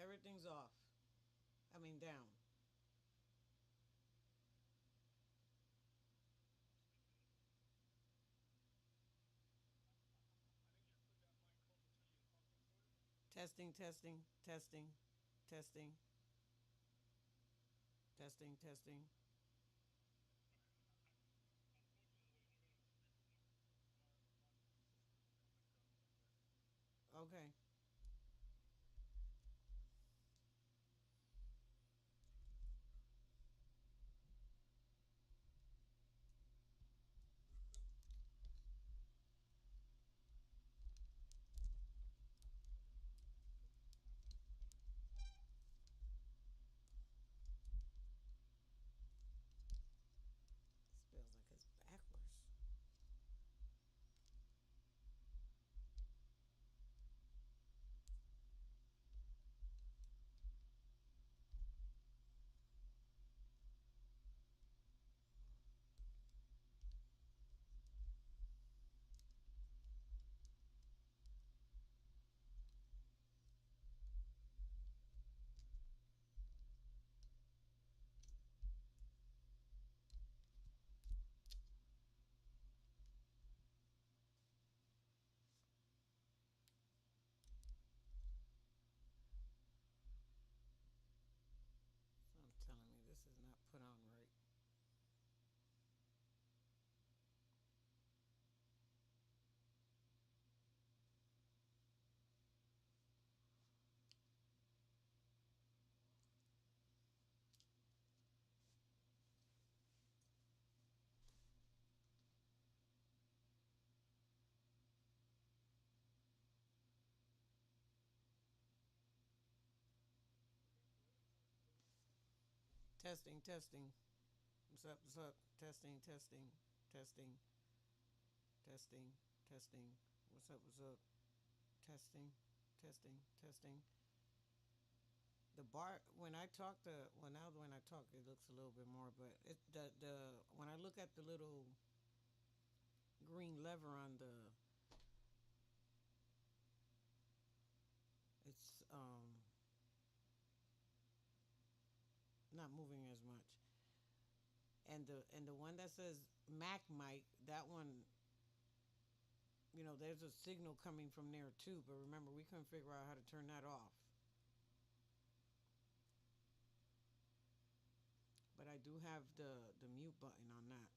Everything's off. I mean down. Testing, testing, testing, testing, testing, testing. Okay. This feels like it's backwards. So I'm telling me this is not put on right. Testing, testing. What's up? What's up? Testing, testing, testing, testing, testing. What's up? What's up? Testing, testing, testing. The bar when I talk to well now when I talk it looks a little bit more, but the when I look at the little green lever on the it's not moving as much. And the one that says Mac mic, that one, there's a signal coming from there too. But remember, we couldn't figure out how to turn that off. But I do have the mute button on that. On my iPad,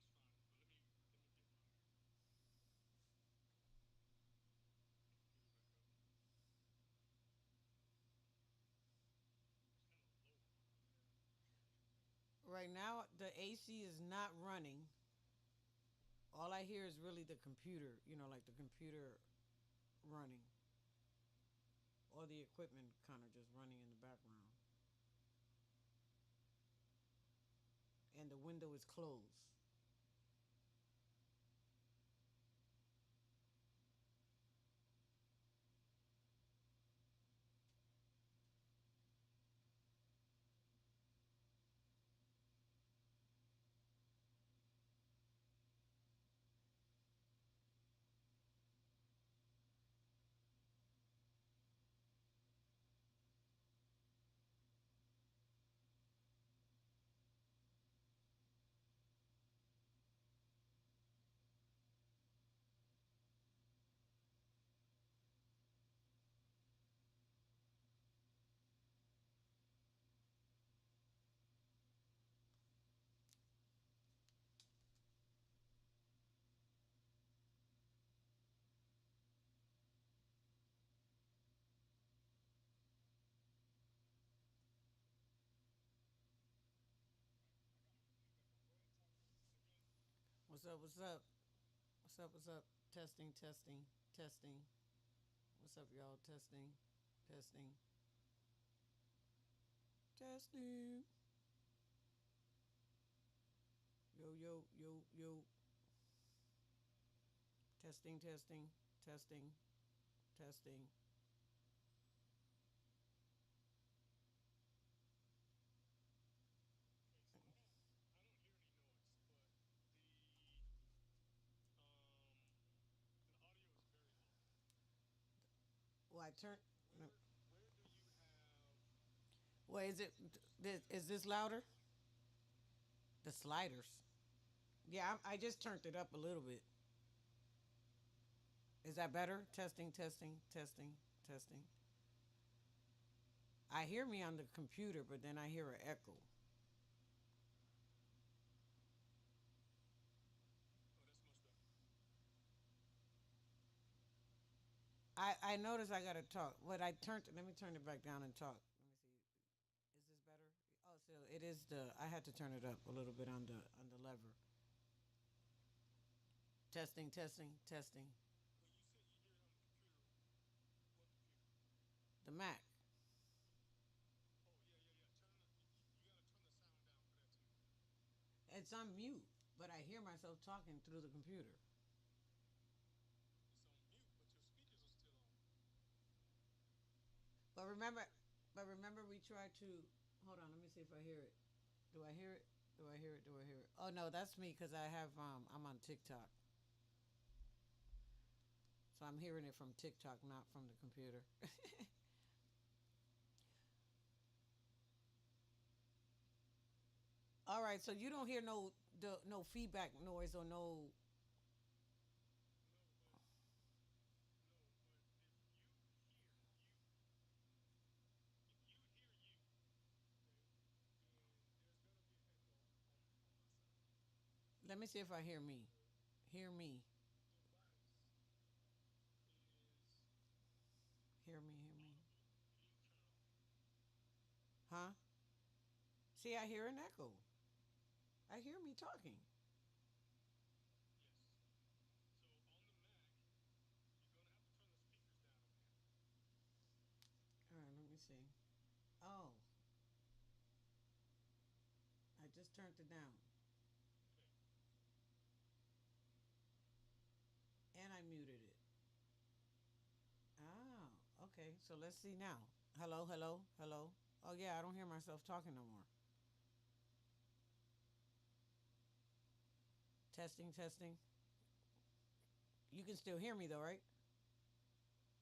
it sounds fine. But let me get my computer back up. It's kind of low. right now the AC is not running. All I hear is really the computer, like the computer running, or the equipment kind of just running in the background. And the window is closed. What's up? What's up? What's up? What's up? Testing, testing, testing. What's up, y'all? Testing, testing, testing. Yo, yo, yo, yo. Testing, testing, testing, testing. Okay, so I don't hear any noise, but um the audio is very low. Well, I So turned. where do you have Wait, is the it? sliders? Is this louder? The sliders. Yeah, I just turned it up a little bit. Is that better? Testing, testing, testing, testing. I hear me on the computer, but then I hear an echo. Oh, that's much better. I notice I gotta talk. What I turned. Let me turn it back down and talk. Let me see. Is this better? Oh, so it is the. I had to turn it up a little bit on the lever. Testing, testing, testing. When you say you hear it on the computer, what computer? The Mac. Oh yeah, yeah, yeah. You gotta turn the sound down for that too. It's on mute, but I hear myself talking through the computer. It's on mute, but your speakers are still on. But remember, we tried to. Hold on. Let me see if I hear it. Do I hear it? Do I hear it? Do I hear it? Oh no, that's me because I have. I'm on TikTok, so I'm hearing it from TikTok, not from the computer. All right, so you don't hear no feedback noise or no. No, but no, but if you hear you, okay, then there's gonna be an echo on my side. Let me see if I hear me. Hear me. The device is Hear me. Hear me. audible. You need to turn it off. Huh? See, I hear an echo. I hear me talking. Yes. So on the Mac, you're gonna have to turn the speakers down on there. All right, let me see. Oh, I just turned it down Okay. and I muted it. Oh, okay. So let's see now. Hello, hello, hello. Oh yeah, I don't hear myself talking no more. Testing, testing. You can still hear me though, right?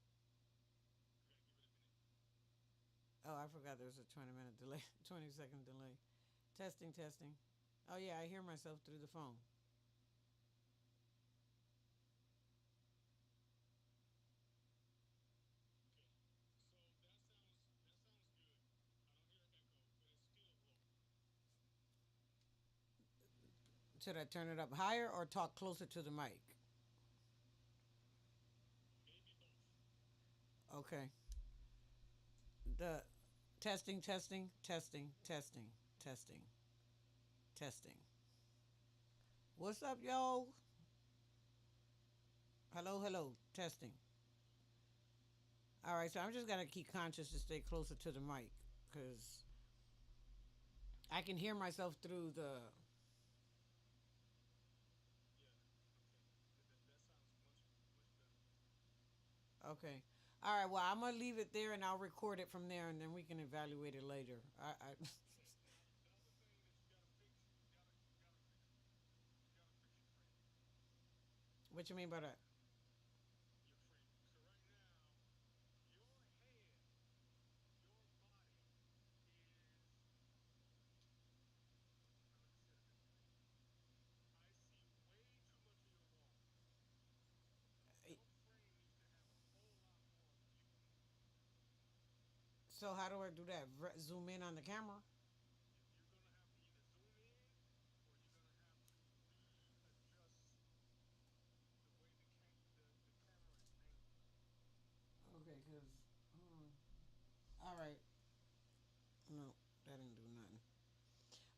I gotta give it a minute. Oh, I forgot there was a 20-minute delay, 20-second delay. Testing, testing. Oh yeah, I hear myself through the phone. Okay. So that sounds good. I don't hear an echo, but it's still low. Should I turn it up higher or talk closer to the mic? Maybe both. Okay. The testing, testing, testing, testing, testing. Testing. What's up, yo? Hello, hello. Testing. All right, so I'm just gonna keep conscious to stay closer to the mic because I can hear myself through the. Yeah. Okay. That sounds much better. Okay. All right. Well, I'm gonna leave it there and I'll record it from there, and then we can evaluate it later. I Okay. Now the other thing that you gotta fix, you gotta fix you gotta fix your framing. what you mean by that? Your framing. So right now, your head, your body is. Now let me say it a different way. I see way too much of your wall. Your frame needs to have a whole lot more view in it. So how do I do that? Zoom in on the camera? You're gonna have to either zoom in or you're gonna have to readjust the way the camera is angled. Okay, cause all right. No, that didn't do nothing.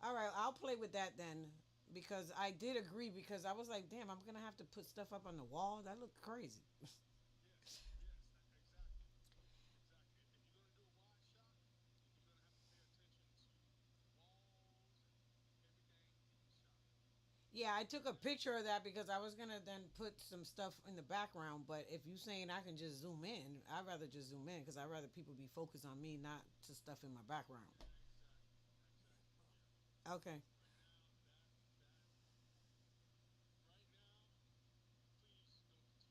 All right, I'll play with that then because I did agree because I was like, damn, I'm gonna have to put stuff up on the wall. That looked crazy. Yes, yes, exactly. Exactly. If you're gonna do a wide shot, then you're gonna have to pay attention to the walls and everything in the shot. Yeah, I took a picture of that because I was gonna then put some stuff in the background. But if you saying I can just zoom in, I'd rather just zoom in because I'd rather people be focused on me, not to stuff in my background. Exactly. Exactly. Yeah. Okay. Right now, right now, please don't continue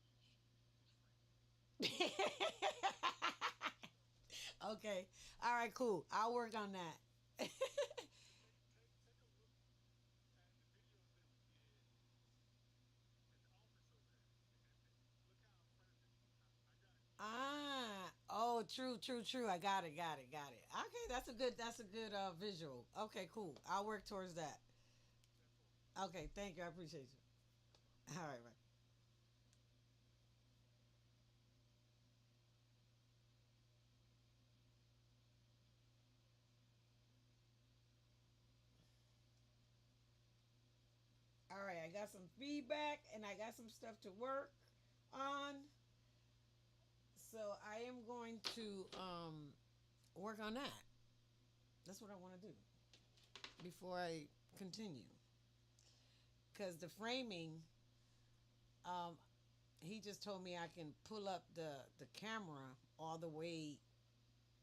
to shoot this frame. Okay. All right. Cool. I'll work on that. So take a look at the videos that we did at the office over there, and look how I framed it. I got you. Ah, oh, true, true, true. I got it, got it, got it. Okay, that's a good visual. Okay, cool. I'll work towards that. 10-4. Okay, thank you. I appreciate you. No problem. All right, bye. All right, I got some feedback and I got some stuff to work on. So I am going to work on that. That's what I want to do before I continue. Cuz the framing um he just told me I can pull up the camera all the way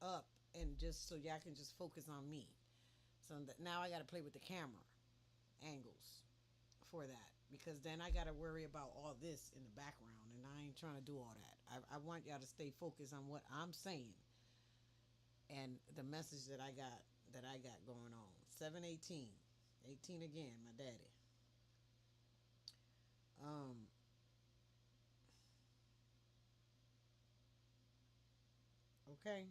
up and just so y'all can just focus on me. So that now I got to play with the camera angles for that because then I got to worry about all this in the background and I ain't trying to do all that. I want y'all to stay focused on what I'm saying and the message that I got going on. 718, 18 again, my daddy. Um, okay.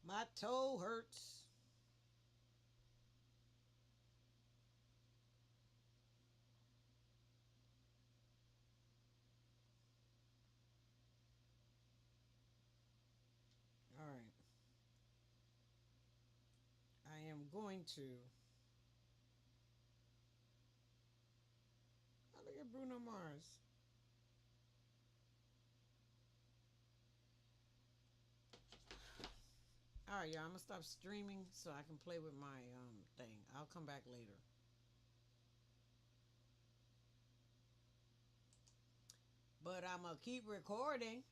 My toe hurts. All right. I am going to. Oh, look at Bruno Mars. All right, y'all. I'm gonna stop streaming so I can play with my thing. I'll come back later. But I'm gonna keep recording.